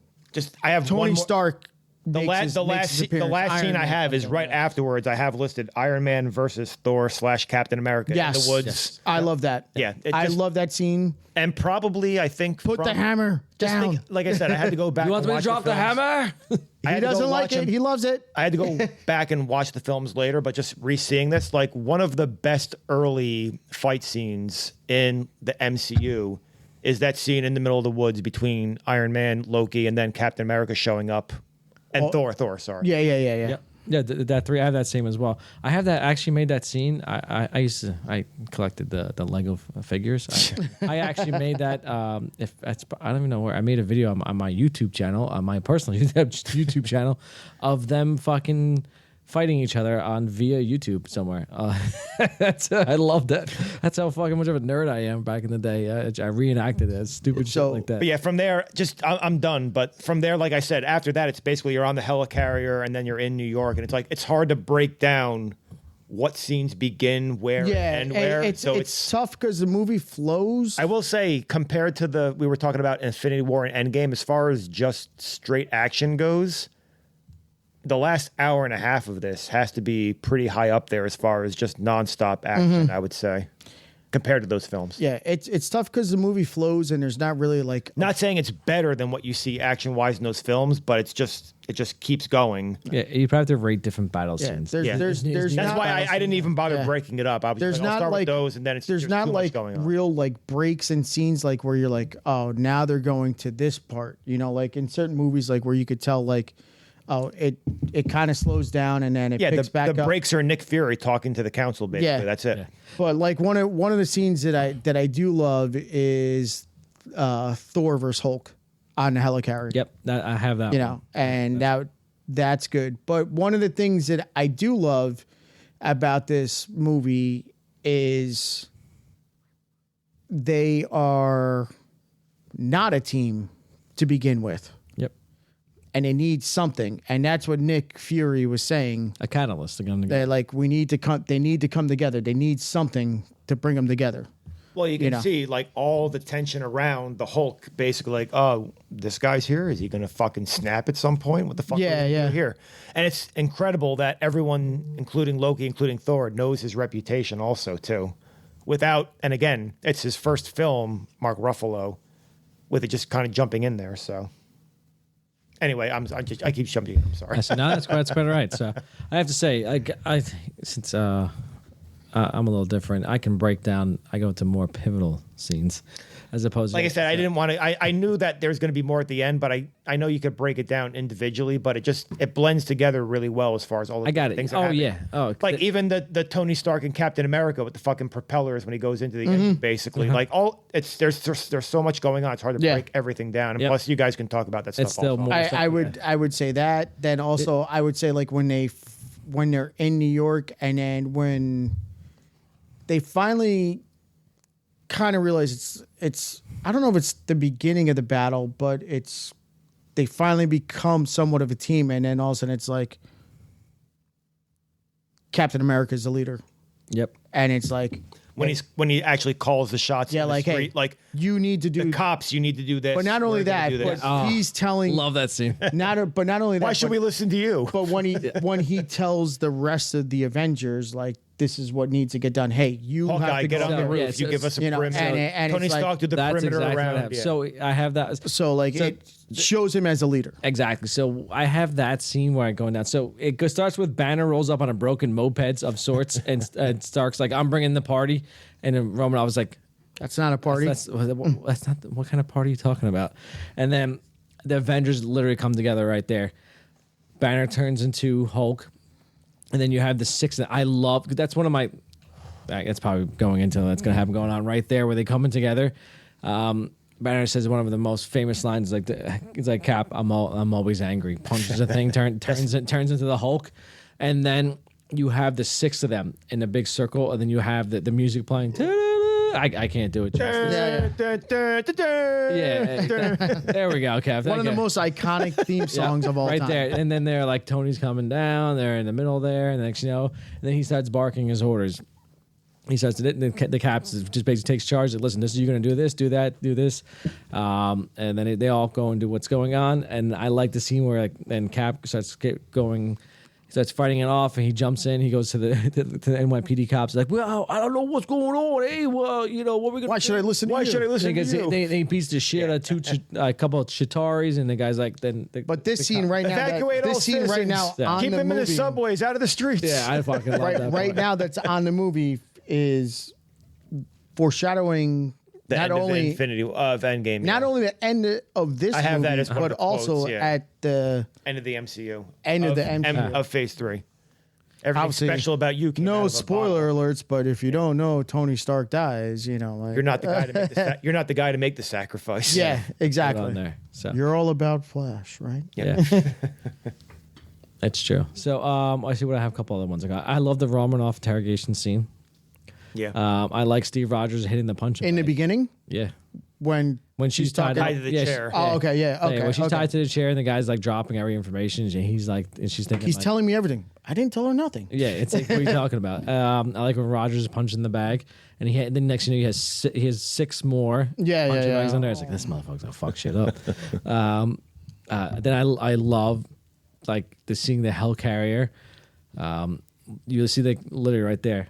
I have Tony Stark The last scene I have is right afterwards. I have listed Iron Man versus Thor / Captain America in the woods. Yes. I love that. Yeah, I love that scene. And probably, I think, Put the hammer down. Like I said, I had to go back. You want and me to watch drop the hammer? He doesn't like it. He loves it. I had to go back and watch the films later, but just re-seeing this, like one of the best early fight scenes in the MCU is that scene in the middle of the woods between Iron Man, Loki, and then Captain America showing up. And Thor, sorry. Yeah. Yeah, that three. I have that same as well. I have that. Actually made that scene. I collected the Lego figures. I actually made that. I don't even know where. I made a video on my YouTube channel, on my personal YouTube channel, of them fucking fighting each other on via YouTube somewhere. I love that. That's how fucking much of a nerd I am back in the day. I reenacted it. Stupid shit like that. But yeah, from there, I'm done. But from there, like I said, after that, it's basically you're on the helicarrier and then you're in New York, and it's like it's hard to break down what scenes begin where and end where. It's tough because the movie flows. I will say, compared to we were talking about Infinity War and Endgame, as far as just straight action goes, the last hour and a half of this has to be pretty high up there as far as just nonstop action, I would say, compared to those films. Yeah, it's tough because the movie flows and there's not really like... Not saying it's better than what you see action-wise in those films, but it just keeps going. Yeah, you probably have to rate different battle scenes. There's That's why I didn't even bother breaking it up. I was there's like, I'll not start like with those, and then there's not too like much going on. real like breaks and scenes like where you're like, oh, now they're going to this part. You know, like in certain movies, like where you could tell like, oh, it kind of slows down and then it picks back up. The breaks are Nick Fury talking to the council, basically. Yeah. That's it. Yeah. But like one of the scenes that I do love is Thor versus Hulk on the helicarrier. Yep, I have that. You know, and that's good. But one of the things that I do love about this movie is they are not a team to begin with. And they need something, and that's what Nick Fury was saying. A catalyst to come together. They're like, they need to come together. They need something to bring them together. Well, you can see like all the tension around the Hulk, basically like, oh, this guy's here. Is he going to fucking snap at some point? What the fuck? Yeah. Here, and it's incredible that everyone, including Loki, including Thor, knows his reputation also too. And again, it's his first film, Mark Ruffalo, with it just kind of jumping in there. So. Anyway, I keep jumping. I'm sorry. No, that's quite all right. So I have to say, since I'm a little different, I can break down. I go to more pivotal scenes, as opposed to. Like I said, I didn't want to. I knew that there's going to be more at the end, but I know you could break it down individually, but it blends together really well as far as all the things that happen. Yeah. Oh, like even the Tony Stark and Captain America with the fucking propellers when he goes into the engine, basically. Like there's so much going on. It's hard to break everything down. And plus, you guys can talk about that stuff. It's still more. I would say that. Then also, I would say like when they're in New York, and then when they finally kind of realize it's I don't know if it's the beginning of the battle, but they finally become somewhat of a team, and then all of a sudden it's like Captain America's the leader. Yep. And it's like when he actually calls the shots. Yeah, in the like street, hey, like you need to do the cops. You need to do this. But not only that, but he's telling. Love that scene. But not only that. Why should we listen to you? But when he tells the rest of the Avengers, like, this is what needs to get done. Hey, you Hawkeye, have to get go on the roof. Yeah, you give us a perimeter. And Tony Stark did the that's perimeter exactly around. What I have. Yeah. So I have that. So it shows him as a leader. Exactly. So I have that scene where I'm going down. So it starts with Banner rolls up on a broken moped of sorts, and Stark's like, "I'm bringing the party," and then Roman, I was like, "That's not a party. That's not. What kind of party are you talking about?" And then the Avengers literally come together right there. Banner turns into Hulk, and then you have the six that I love. That's one of my. That's probably going into that's going to happen going on right there where they coming together. Banner says one of the most famous lines like it's like Cap, I'm always angry. Punches the thing, turns into the Hulk, and then you have the six of them in a big circle, and then you have the music playing. I can't do it justice. Yeah. There we go, Kev. One of the most iconic theme songs of all time. Right there. And then they're like Tony's coming down, they're in the middle there, and next and then he starts barking his orders. He starts to, the Caps just basically takes charge. Like, listen, you're going to do this, do that, do this, and then they all go into what's going on. And I like the scene where then Cap starts starts fighting it off, and he jumps in. He goes to the NYPD cops, like, well, I don't know what's going on. Hey, well, what are we gonna? Why should I listen to you? Why should I listen to you? They beats the shit out of a couple of Chitaris, and the guy's like, But this scene right now, Evacuate all this scene right citizens. now Yeah. on Keep the them in the movie, subways, out of the streets. yeah, I fucking love that. right part. now that's on the movie is foreshadowing The not end only of Endgame. not yeah. only the end of this I have movie, that as one of but the also quotes, yeah. at the end of the MCU. End of the MCU. Of Phase 3. Everything Obviously, special about you. Came out no of a spoiler bottle. alerts, but if you don't know, Tony Stark dies. Like, You're not the guy to make the you're not the guy to make the sacrifice. yeah, Put exactly. on there. So You're all about Flash, right? yeah. That's true. So I see what I have a couple other ones I got. I love the Romanoff interrogation scene. Yeah. I like Steve Rogers hitting the punch In the beginning, Yeah. when She's talking- tied Tied to the yeah, chair. Oh, okay, yeah, okay, when she's okay. tied to the chair and the guy's like dropping every information, and he's like, and she's thinking, he's like, telling me everything, I didn't tell her nothing. yeah, it's like, what are you talking about? I like when Rogers is punching the bag, and the next thing you know, he has 6 more Yeah, punching yeah, bags yeah. in there. It's like, this motherfucker's gonna fuck shit up. Then I love like seeing the Hellcarrier. You see literally right there.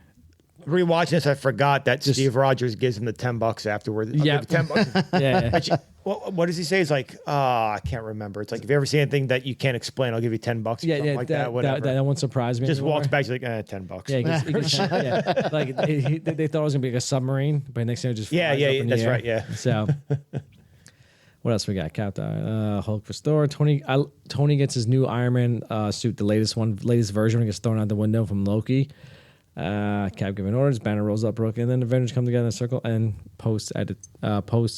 Rewatching this, I forgot that Steve Rogers gives him the $10 afterwards. I'll Yeah. give you $10. Yeah. What does he say? It's like, I can't remember. It's like, if you ever see anything that you can't explain, I'll give you $10. Or Yeah, something like that. that, Whatever. that won't surprise me. Just anymore. walks back. He's like, $10. Yeah, he gets, yeah. Like they thought it was gonna be like a submarine, but next thing it just Yeah, flies yeah, up in the that's air. right, yeah. So, what else we got? Captain Hulk restored. Tony gets his new Iron Man suit, the latest version. When he gets thrown out the window from Loki. Cap giving orders. Banner rolls up Brooke, and then Avengers come together in a circle and post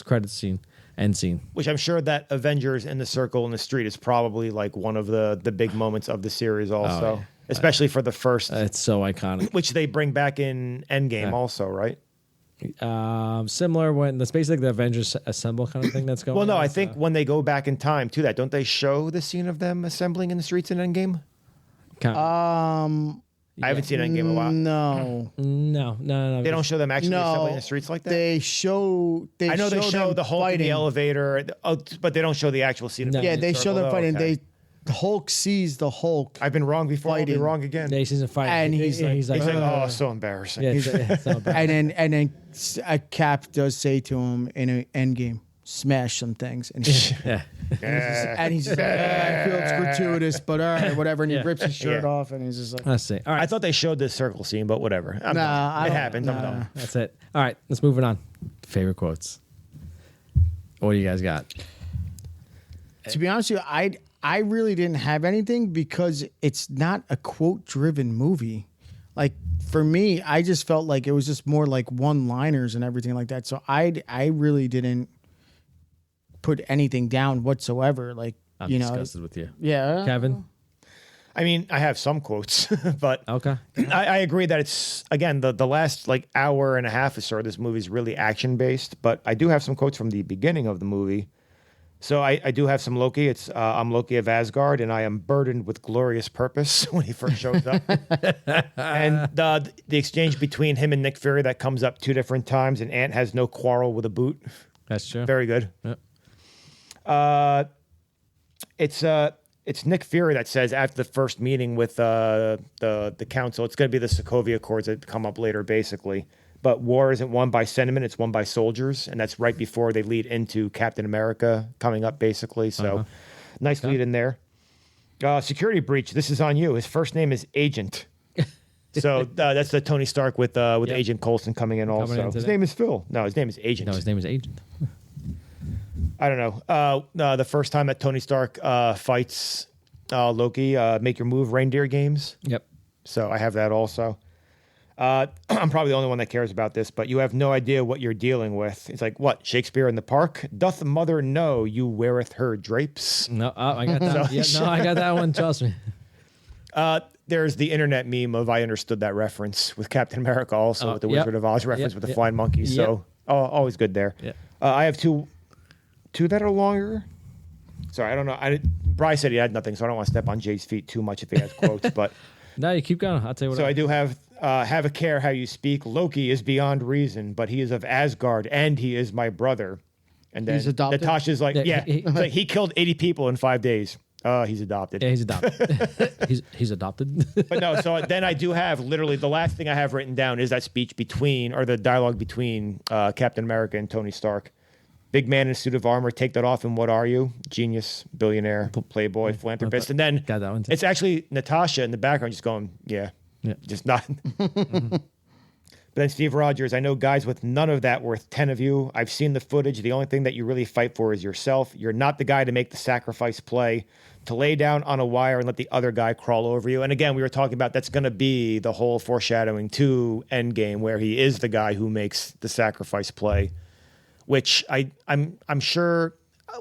credit scene. End scene. Which I'm sure that Avengers in the circle in the street is probably like one of the big moments of the series also. yeah. Especially for the first, It's so iconic. which they bring back in Endgame also, right? Similar when that's basically the Avengers assemble kind of thing that's going. Well, no, on, I think when they go back in time to that, don't they show the scene of them assembling in the streets in Endgame? I haven't seen Endgame in a while. No, They don't show them actually no. assembling in the streets like that? They show. I know they show them the Hulk in fighting. the elevator, but they don't show the actual scene. No. Of Yeah, the they show them circle, fighting. though? Okay. The Hulk sees the Hulk. I've been wrong before. I'll be Fighting. wrong again. Yeah, he sees a fight, And he's like, He's like, oh, so embarrassing. yeah, it's so bad. and then a Cap does say to him in an Endgame, smash some things, and yeah. and he's just like, I feel it's gratuitous, but all right, whatever. And he Yeah. rips his shirt Yeah. off, and he's just like, Let's see. All right, I thought they showed this circle scene, but whatever. I'm Nah, done. I It don't- happens. I'm nah. done. that's it. All right, let's move it on. Favorite quotes. What do you guys got? to be honest with you, I really didn't have anything because it's not a quote driven movie. Like for me, I just felt like it was just more like one liners and everything like that. So I really didn't put anything down whatsoever. Like I'm you know, disgusted with you, yeah, Kevin. I mean, I have some quotes, but Okay. I agree that it's, again, the last like hour and a half or so of this movie is really action based, but I do have some quotes from the beginning of the movie. So I do have some Loki. It's I'm Loki of Asgard, and I am burdened with glorious purpose when he first shows up. And the exchange between him and Nick Fury that comes up 2 different times, and Ant has no quarrel with a boot. That's true. Very good. Yep. It's Nick Fury that says after the first meeting with the council, it's going to be the Sokovia Accords that come up later, basically. But war isn't won by sentiment; it's won by soldiers, and that's right before they lead into Captain America coming up, basically. So, nice lead in there. Security breach. This is on you. His first name is Agent. So that's the Tony Stark with Agent Coulson coming in also. into His that. name is Phil. No, his name is Agent. No, his name is Agent. I don't know. The first time that Tony Stark fights Loki, make your move reindeer games. Yep. So I have that also. I'm probably the only one that cares about this, but you have no idea what you're dealing with. It's like, what, Shakespeare in the park? Doth mother know you weareth her drapes? No, I got that. Yeah, no, I got that one. Trust me. There's the internet meme of I understood that reference with Captain America also, with the yep. Wizard of Oz reference Yep, with the yep. flying monkey. So always good there. Yeah. I have two that are longer. Sorry, I don't know. Bryce said he had nothing, so I don't want to step on Jay's feet too much if he has quotes. But No, you keep going. I'll tell you what. so I do have have a care how you speak. Loki is beyond reason, but he is of Asgard, and he is my brother. And then He's adopted? Natasha's like, Yeah, it's like, he killed 80 people in 5 days. He's adopted. Yeah, he's adopted. he's adopted. But no, so then I do have literally the last thing I have written down is that speech between, or the dialogue between Captain America and Tony Stark. Big man in a suit of armor, take that off, and what are you? Genius, billionaire, playboy, philanthropist. And then Got that one too. it's actually Natasha in the background just going, yeah. Just not. But then Steve Rogers, I know guys with none of that worth 10 of you. I've seen the footage. The only thing that you really fight for is yourself. You're not the guy to make the sacrifice play, to lay down on a wire and let the other guy crawl over you. And again, we were talking about that's going to be the whole foreshadowing to Endgame, where he is the guy who makes the sacrifice play, which I'm sure.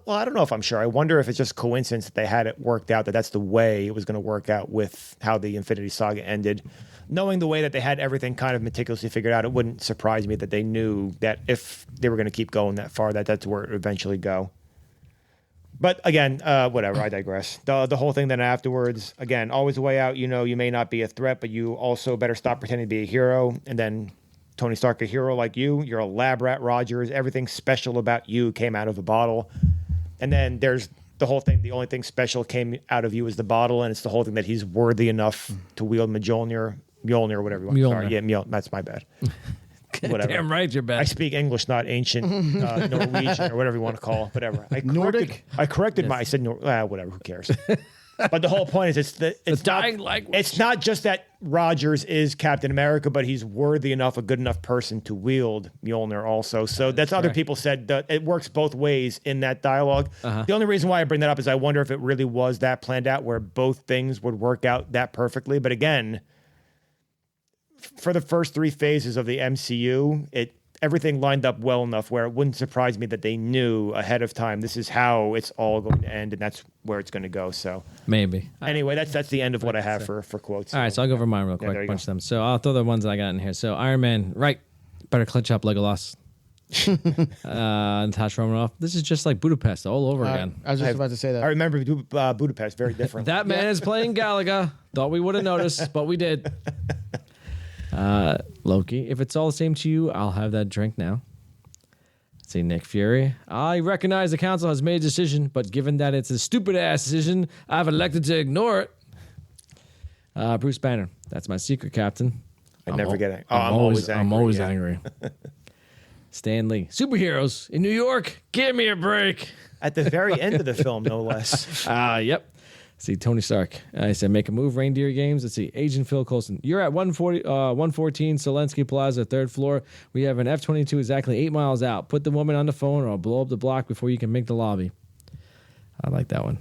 Well, I don't know if I'm sure. I wonder if it's just coincidence that they had it worked out, that that's the way it was going to work out with how the Infinity Saga ended. Knowing the way that they had everything kind of meticulously figured out, it wouldn't surprise me that they knew that if they were going to keep going that far, that's where it would eventually go. But again, whatever, I digress. The whole thing then afterwards, again, always a way out. You know, you may not be a threat, but you also better stop pretending to be a hero. And then Tony Stark, a hero like you're a lab rat, Rogers. Everything special about you came out of a bottle. And then there's the whole thing. The only thing special came out of you is the bottle, and it's the whole thing that he's worthy enough to wield Mjolnir, whatever you want. Mjolnir. Sorry, yeah, that's my bad. Whatever. Damn right, you're bad. I speak English, not ancient Norwegian or whatever you want to call it. Whatever. Nordic? I corrected I said whatever. Who cares? But the whole point is it's dying not, language. It's not just that Rogers is Captain America, but he's worthy enough, a good enough person to wield Mjolnir also. So that's other people said that it works both ways in that dialogue. The only reason why I bring that up is I wonder if it really was that planned out where both things would work out that perfectly. But again, for the first 3 phases of the MCU, everything lined up well enough where it wouldn't surprise me that they knew ahead of time this is how it's all going to end and that's where it's going to go. So Maybe. anyway, that's the end of what I have for quotes. All right, so I'll go over mine real there quick, you bunch of go. them. So I'll throw the ones that I got in here. So Iron Man, right? Better clutch up, Legolas. Natasha Romanoff. This is just like Budapest all over again. I was just about to say that. I remember Budapest very different. That man is playing Galaga. Thought we would have noticed, but we did. Loki, if it's all the same to you, I'll have that drink now. See, Nick Fury. I recognize the council has made a decision, but given that it's a stupid ass decision, I've elected to ignore it. Bruce Banner. That's my secret, Captain. I never get angry. I'm always angry. I'm always yeah. angry. Stan Lee. Superheroes in New York. Give me a break. At the very end of the film, no less. Yep. See, Tony Stark. I said, make a move, Reindeer Games. Let's see, Agent Phil Coulson. You're at 114 Zelensky Plaza, 3rd floor. We have an F-22 exactly 8 miles out. Put the woman on the phone or I'll blow up the block before you can make the lobby. I like that one.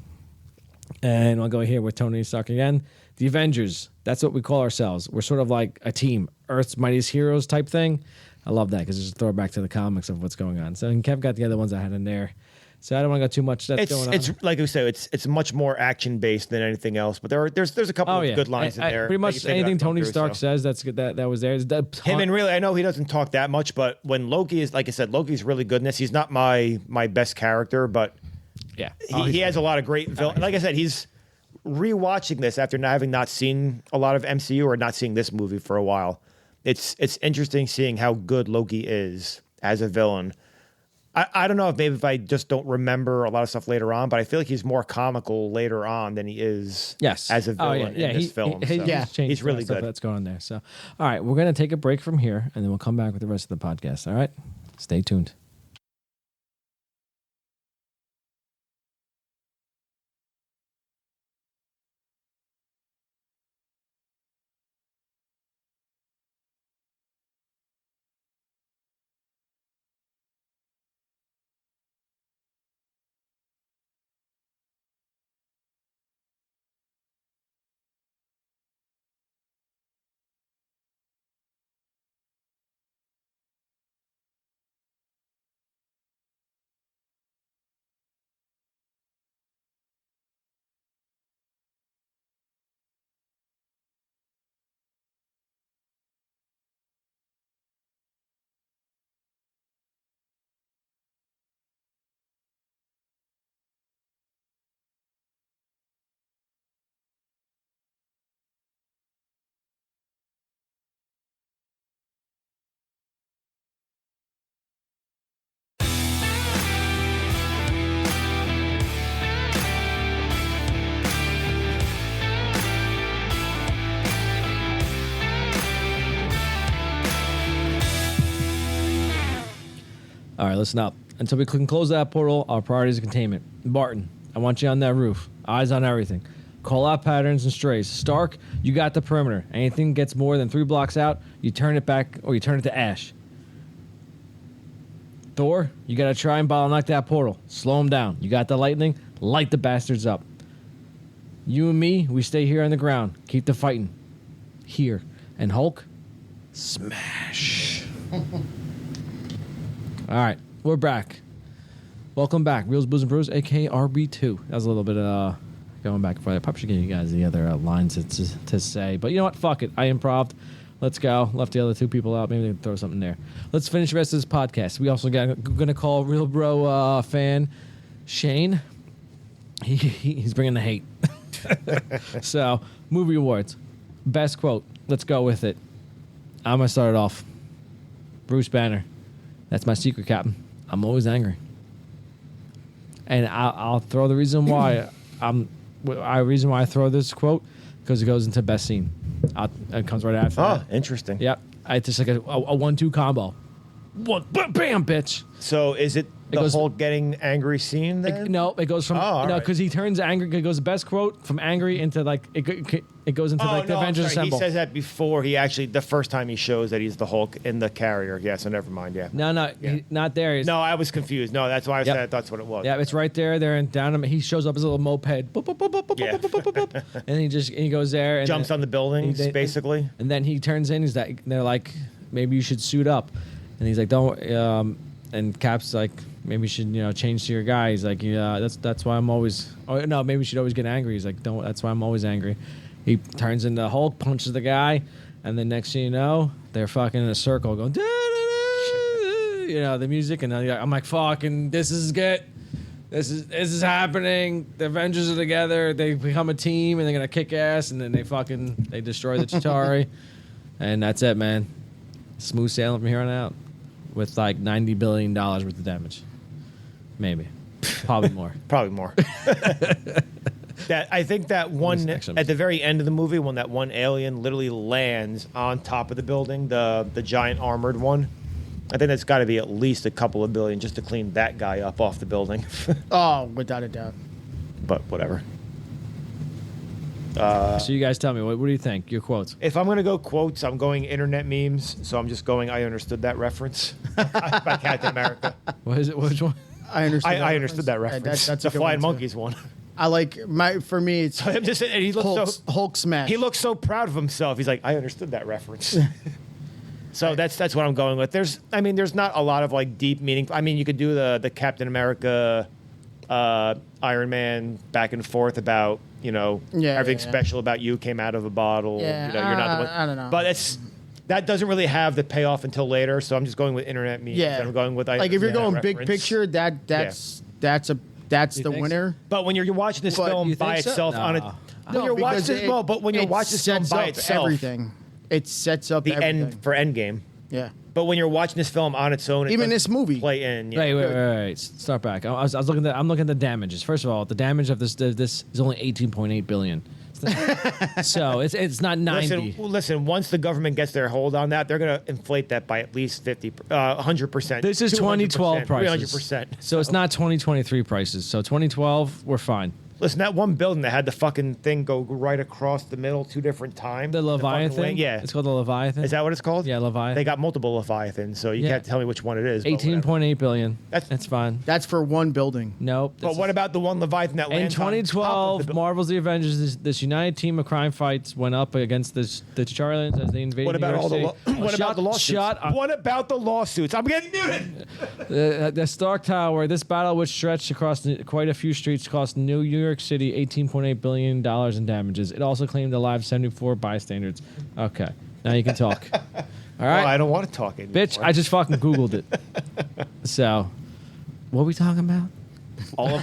And I'll go here with Tony Stark again. The Avengers. That's what we call ourselves. We're sort of like a team. Earth's Mightiest Heroes type thing. I love that because it's a throwback to the comics of what's going on. So and Kev got the other ones I had in there. So I don't want to go too much. That's going on. It's like we said, it's much more action based than anything else. But there's a couple of good lines in there. Pretty much anything Tony Stark says, that's good. That was there. Him and really, I know he doesn't talk that much, but when Loki is, like I said, Loki's really good in this. He's not my best character, but yeah, he has a lot of great villains. Like I said, he's rewatching this after having not seen a lot of MCU or not seeing this movie for a while. It's interesting seeing how good Loki is as a villain. I don't know if I just don't remember a lot of stuff later on, but I feel like he's more comical later on than he is as a villain in this film. He's really good. That's going on there. So, all right, we're going to take a break from here, and then we'll come back with the rest of the podcast. All right? Stay tuned. All right, listen up. Until we can close that portal, our priority is containment. Barton, I want you on that roof. Eyes on everything. Call out patterns and strays. Stark, you got the perimeter. Anything gets more than 3 blocks out, you turn it back or you turn it to ash. Thor, you got to try and bottleneck that portal. Slow him down. You got the lightning, light the bastards up. You and me, we stay here on the ground. Keep the fighting. Here. And Hulk, smash. All right, we're back. Welcome back. Reels, Booze, and Brews, a.k.a. RB2. That was a little bit going back and forth. I probably should give you guys the other lines to say. But you know what? Fuck it. I improv'd. Let's go. Left the other 2 people out. Maybe they can throw something there. Let's finish the rest of this podcast. We also going to call Reel Bro Fan Shane. He's bringing the hate. So, movie awards. Best quote. Let's go with it. I'm going to start it off. Bruce Banner. That's my secret, Captain. I'm always angry. And I'll throw the reason why I throw this quote because it goes into best scene. It comes right after. Oh, interesting. Yep. It's just like a 1-2 combo. Bam, bitch. So is it the whole getting angry scene then? No, it goes from because he turns angry. It goes best quote from angry into like it goes into like the Avengers Assemble. He says that before he actually the first time he shows that he's the Hulk in the carrier. Yeah, so never mind. Yeah. No, not there. No, I was confused. No, that's why I said that's what it was. Yeah, it's right there. There and down him. He shows up as a little moped. And he goes there and jumps on the buildings basically. And then he turns in. They're like, maybe you should suit up. And he's like, don't. And Cap's like, maybe you should, change to your guy. He's like, yeah, that's why I'm always. Oh no, maybe you should always get angry. He's like, don't. That's why I'm always angry. He turns into Hulk, punches the guy, and then next thing you know, they're fucking in a circle going, the music, and I'm like, fucking, this is good. This is happening. The Avengers are together. They become a team, and they're gonna kick ass, and then they destroy the Chitauri, and that's it, man. Smooth sailing from here on out, with like $90 billion worth of damage, maybe, probably more. Probably more. I think that one at the very end of the movie, when that one alien literally lands on top of the building, the giant armored one, I think that's got to be at least a couple of billion just to clean that guy up off the building. Oh, without a doubt. But whatever. So you guys tell me, what do you think? Your quotes. If I'm going to go quotes, I'm going internet memes. So I'm just going, I understood that reference by Captain America. What is it? Which one? I understood that reference. That's the a good Flying one, Monkeys one. I like for me it's I'm just and he looks Hulk smash. He looks so proud of himself. He's like, I understood that reference. So that's what I'm going with. There's not a lot of like deep meaning. I mean, you could do the Captain America, Iron Man back and forth about everything special about you came out of a bottle. Yeah, you're not the one. I don't know. But that doesn't really have the payoff until later. So I'm just going with internet memes. Yeah, I'm going with like if you're going big reference. picture, that's the winner. So? But when you're watching this film by itself on it, when you're watching this, but when you're watching this film by itself, everything. It sets up the everything. end for Endgame. Yeah. But when you're watching this film on its own, even this movie, play in. Yeah. Wait. Start back. I was looking at. I'm looking at the damages. First of all, the damage of this is only 18.8 billion. So it's not 90. Listen. Once the government gets their hold on that, they're going to inflate that by at least 100%. This is 2012 prices. 300%. So it's not 2023 prices. So 2012, we're fine. Listen, that one building that had the fucking thing go right across the middle 2 different times. The Leviathan? Yeah. It's called the Leviathan? Is that what it's called? Yeah, Leviathan. They got multiple Leviathans, so you can't tell me which one it is. 18.8 billion. That's fine. That's for one building. Nope. But what about the one Leviathan that lands in 2012, Marvel's The Avengers, this united team of crime fights went up against the Chitaurians as they invaded What about New York City. what about the lawsuits? What about the lawsuits? I'm getting muted. The Stark Tower, this battle, which stretched across quite a few streets, cost New York City $18.8 billion in damages. It also claimed the lives of 74 bystanders. Okay, now you can talk. All right. Well, I don't want to talk anymore. Bitch, I just fucking Googled it. So, what are we talking about? All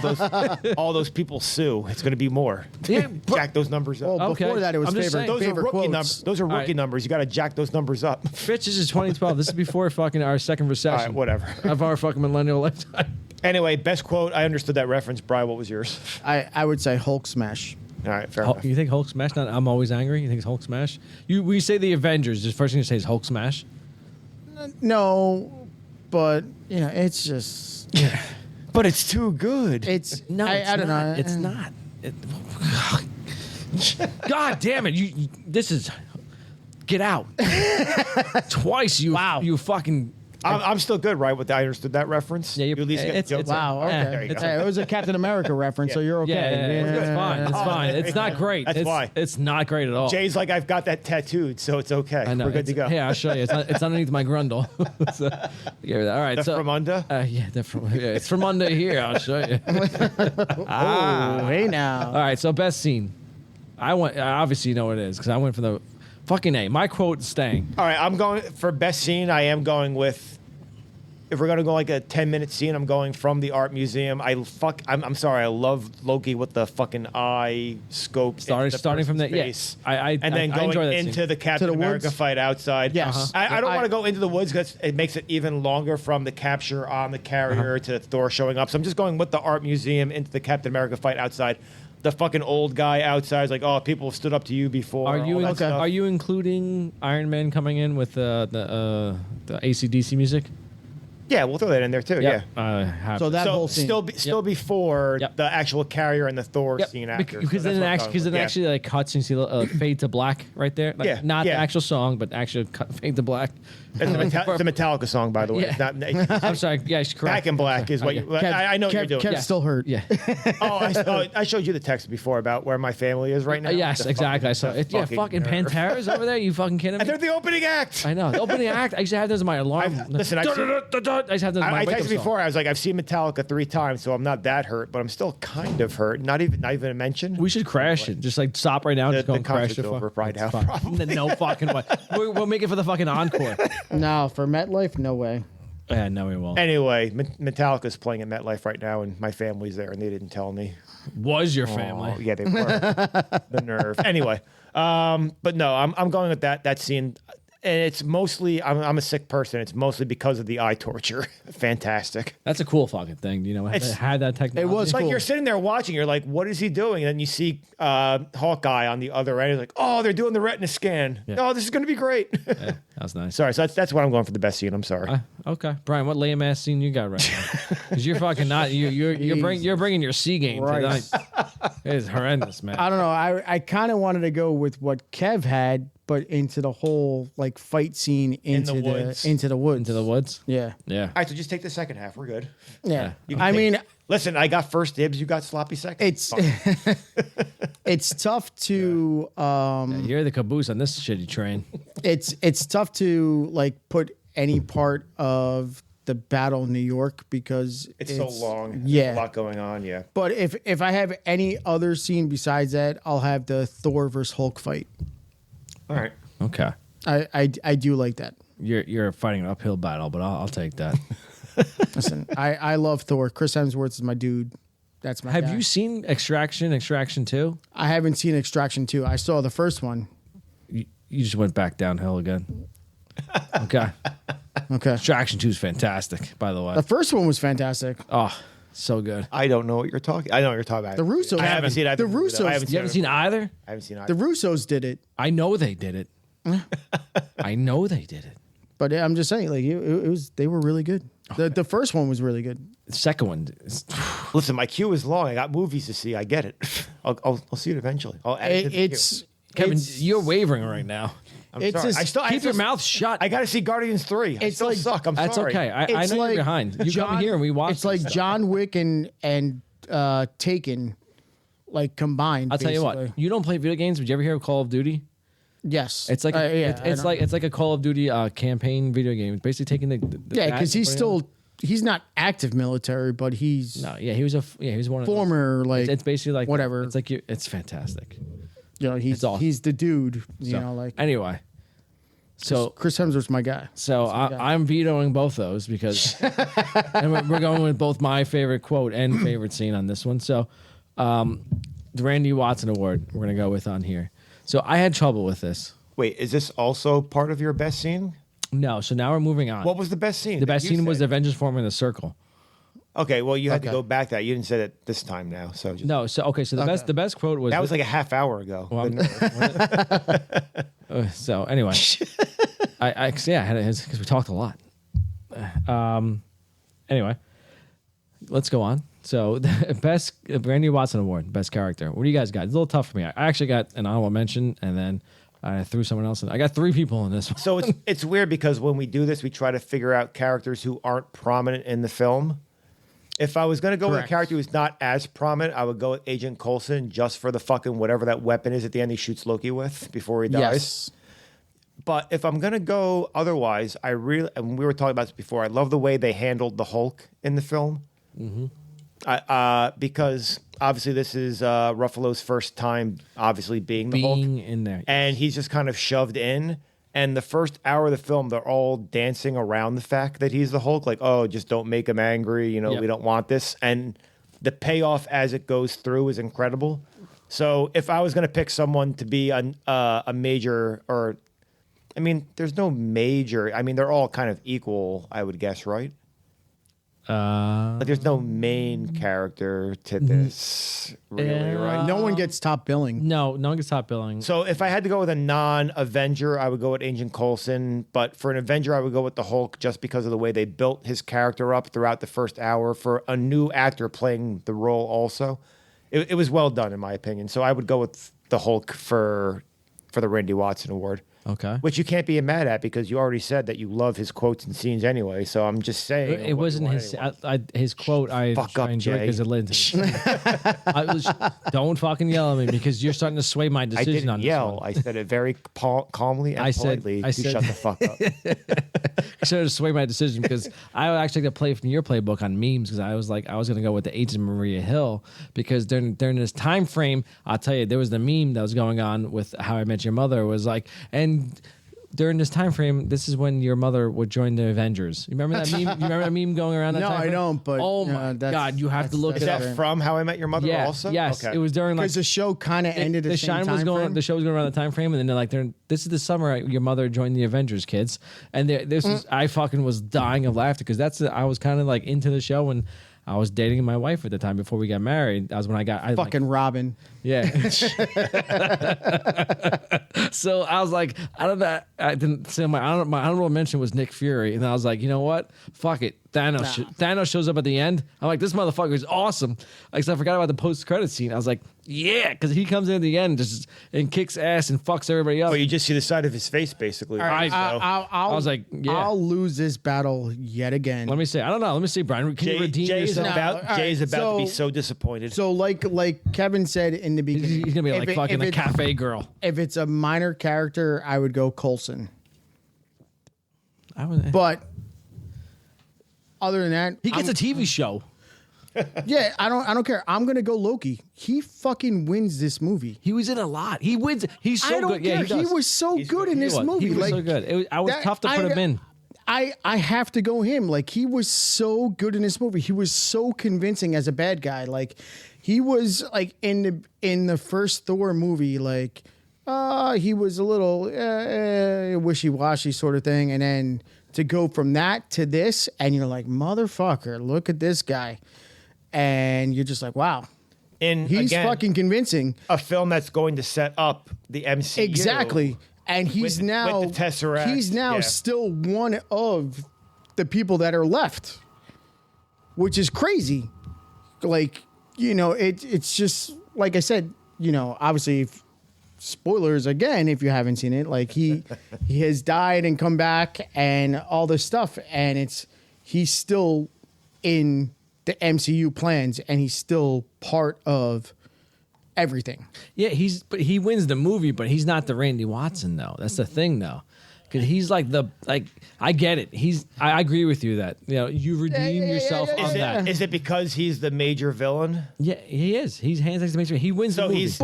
those people sue. It's going to be more. Yeah, jack those numbers up. Well, before that, it was Those are rookie numbers. Those are rookie numbers. You got to jack those numbers up. Bitch, this is 2012. This is before fucking our second recession. All right, whatever. Of our fucking millennial lifetime. Anyway, best quote. I understood that reference. Brian, what was yours? I would say Hulk smash. All right, fair enough. You think Hulk smash? Not I'm always angry. You think it's Hulk smash? We say the Avengers. The first thing you say is Hulk smash. No, but it's just But it's too good. it's No, I don't know. It's not. God damn it! You this is get out twice. You fucking. I'm still good, right? With I understood that reference. Yeah, you at least get the it's- joke. it's- Wow. Okay. There you go. Hey, it was a Captain America reference, so you're okay. Yeah, it's fine. It's fine. It's not great. That's why. It's not great at all. Jay's like, I've got that tattooed, so it's okay. I know. We're good to go. Yeah, I'll show you. It's underneath my grundle. So, give me that. All right. That's so, from under? Yeah, it's from under here. I'll show you. Oh, hey now. All right. So best scene. I obviously you know what it is because I went for the fucking A. My quote is staying. All right, I'm going for best scene. I am going with. If we're gonna go like a 10-minute scene, I'm going from the art museum. I'm sorry. I love Loki with the fucking eye scope. Starting from the face. and then I enjoy going that into scene. the Captain To the America woods? fight outside. Yes. I don't want to go into the woods because it makes it even longer from the capture on the carrier to Thor showing up. So I'm just going with the art museum into the Captain America fight outside. The fucking old guy outside is like, oh, people have stood up to you before. Are you all that stuff. are you including Iron Man coming in with the AC/DC music? Yeah, we'll throw that in there too. Yep. Yeah. So that whole scene. Still before Yep. the actual carrier and the Thor Yep. scene after. Because So then that's what I'm going with. Yeah. actually like cuts and you see a fade to black right there. Like, Yeah, not the yeah. actual song, but actually fade to black. It's a Metallica song, by the way. Yeah. It's not, I'm sorry. Yeah, she's correct. Back in Black is what Okay. you. I know what you're doing. Kev's still hurt. Yeah. I showed you the text before about where my family is right now. Yes, The exactly. I saw fucking- it. Yeah, fucking nerve. Pantera's over there. You fucking kidding And me? they're the opening act. I know. The opening act. I used to have those in my alarm. Listen, I've seen- I used to have those in my I wake-up texted song. before. I was like, I've seen Metallica 3 times, so I'm not that hurt, but I'm still kind of hurt. Not even a mention. We should crash it. Just like stop right now. The- Just go the and crash concert's it. over right now, Fine. probably. No fucking way. We'll make it for the fucking encore. No, for MetLife, no way. Yeah, no, we won't. Anyway, Metallica's playing at MetLife right now, and my family's there, and they didn't tell me. Was your family? Oh, yeah, they were. The nerve. Anyway, but no, I'm going with that scene, and it's mostly I'm a sick person. It's mostly because of the eye torture. Fantastic. That's a cool fucking thing. You know, It's- had that technology. It was It's like cool. you're sitting there watching. You're like, what is he doing? And then you see Hawkeye on the other end. You're like, oh, they're doing the retina scan. Yeah. Oh, this is going to be great. Yeah, that was nice. Sorry, so that's what I'm going for the best scene. I'm sorry. Okay, Brian, what lame ass scene you got right now? Because you're fucking not. You're bringing your C game Right. tonight. It is horrendous, man. I don't know. I kind of wanted to go with what Kev had, but into the whole like fight scene into the the woods. into the woods. Into the woods. Yeah. Yeah. All right, so just take the second half. We're good. Yeah. You can I take- mean, listen, I got first dibs. You got sloppy seconds. it's it's tough to You're the caboose on this shitty train. it's tough to like put any part of the Battle of New York because it's so long. There's Yeah. a lot going on. Yeah. But if I have any other scene besides that, I'll have the Thor versus Hulk fight. All right. Okay. I do like that. You're fighting an uphill battle, but I'll take that. Listen, I love Thor. Chris Hemsworth is my dude. That's my Have guy. you seen Extraction 2? I haven't seen Extraction 2. I saw the first one. You just went back downhill again. Okay. Okay. Extraction 2 is fantastic, by the way. The first one was fantastic. Oh, so good. I don't know what you're talking. I know what you're talking about. The Russos. I haven't seen either The movie, though. I Russos. haven't You haven't seen either? I haven't seen The either. Russos did it, I know they did it. I know they did it. but I'm just saying, like it was. They were really good. The first one was really good. The second one is Listen, my queue is long. I got movies to see. I get it. I'll see it eventually. I'll add it to the It's Kevin, it's- you're wavering right now. I'm it's sorry. just- Keep your mouth shut. I got to see Guardians 3. I It's still like- suck. I'm That's sorry. okay. I It's know like you're behind. You come John- here and we watch. It's like this stuff. John Wick and Taken, like combined. I'll tell you what. basically. You don't play video games. Did you ever hear of Call of Duty? Yes, It's like yeah, it's I know. like a Call of Duty campaign video game. It's basically taking the yeah, bat because and he's putting it on. still he's not active military, but he's No, yeah, he was one of those. former like It's basically like whatever. It's like it's fantastic. you know he's it's awesome. he's the dude. You So, know, like anyway, so Chris Hemsworth's my guy. So I'm vetoing both those because, and we're going with both my favorite quote and favorite scene on this one. So, the Randy Watson Award we're gonna go with on here. So I had trouble with this. Wait, is this also part of your best scene? No, so now we're moving on. What was the best scene? the that best you scene was said? Avengers forming the circle. Okay, well, you had to Okay. go back that. You didn't say that this time now. So just, No, so okay, so the best quote was that was like a half hour ago. Well, so anyway, I had it because we talked a lot. Anyway, let's go on. So, the best Randy Watson Award, best character. What do you guys got? It's a little tough for me. I actually got an honorable mention, and then I threw someone else in. I got 3 people in this one. So it's weird because when we do this, we try to figure out characters who aren't prominent in the film. If I was going to go with a character who's not as prominent, I would go with Agent Coulson just for the fucking whatever that weapon is at the end he shoots Loki with before he dies. Yes. But if I'm going to go otherwise, and we were talking about this before, I love the way they handled the Hulk in the film. Mm-hmm. Because obviously this is Ruffalo's first time obviously being the Hulk. Being in there. And he's just kind of shoved in. And the first hour of the film, they're all dancing around the fact that he's the Hulk. Like, oh, just don't make him angry. You know, we don't want this. And the payoff as it goes through is incredible. So if I was going to pick someone to be a major or... I mean, there's no major... I mean, they're all kind of equal, I would guess, right? But there's no main character to this, really, right? No one gets top billing. No one gets top billing. So if I had to go with a non-Avenger, I would go with Agent Coulson. But for an Avenger, I would go with the Hulk just because of the way they built his character up throughout the first hour for a new actor playing the role also. It was well done, in my opinion. So I would go with the Hulk for the Randy Watson Award. Okay. Which you can't be mad at because you already said that you love his quotes and scenes anyway. So I'm just saying. It wasn't his quote. I enjoyed because it led to. Don't fucking yell at me because you're starting to sway my decision I didn't on yell. this one. I said it very calmly and politely to shut the fuck up. I started to sway my decision because I actually got to play from your playbook on memes because I was going to go with the Agent Maria Hill because during this time frame, I'll tell you, there was the meme that was going on with How I Met Your Mother was like, and during this time frame, this is when your mother would join the Avengers. You remember that meme? You remember that meme going around that No, time frame? I don't, but, oh my God, you have to look Is it up. that from How I Met Your Mother Yeah, also? yes, Okay. it was during like Because the show kind of ended the same shine was time going. frame. The show was going around the time frame, and then they're like, "This is the summer your mother joined the Avengers, kids." And this is I fucking was dying of laughter because I was kind of like into the show and I was dating my wife at the time before we got married. That was when I Fucking Robin. Yeah. So I was like, I don't know. I didn't say my honorable mention was Nick Fury, and I was like, you know what? Fuck it. Thanos shows up at the end. I'm like, this motherfucker is awesome. Like, so I forgot about the post-credit scene. I was like, yeah, because he comes in at the end and kicks ass and fucks everybody up. But you just see the side of his face, basically. All right, So- I was like, yeah. I'll lose this battle yet again. Let me see. I don't know. Let me see, Brian. Can you redeem yourself? Jay's about to be so- so disappointed. So like Kevin said in the beginning, He's gonna be like fucking a cafe girl. If it's a minor character, I would go Coulson. But other than that, He gets a TV show. yeah, I don't care. I'm gonna go Loki. He fucking wins this movie. He was in a lot. He wins. He's so I don't good. care. Yeah, he was so good in this movie. He was so good. I was tough to put him in. I have to go him. Like, he was so good in this movie. He was so convincing as a bad guy. Like, he was like in the first Thor movie. Like, he was a little wishy-washy sort of thing, and then to go from that to this, and you're like, motherfucker, look at this guy, and you're just like, wow, he's again, fucking convincing. a film that's going to set up the MCU. Exactly. And he's With now the Tesseract, he's now yeah. still one of the people that are left, which is crazy. Like, it's just like I said, obviously spoilers again if you haven't seen it. Like, he has died and come back and all this stuff, and he's still in the MCU plans, and he's still part of everything. Yeah, he wins the movie, but he's not the Randy Watson though. That's the thing though. Because he's like I get it. I agree with you that you redeem yourself on that. Is it because he's the major villain? Yeah, he is. He's hands next to major. He wins the movie. he's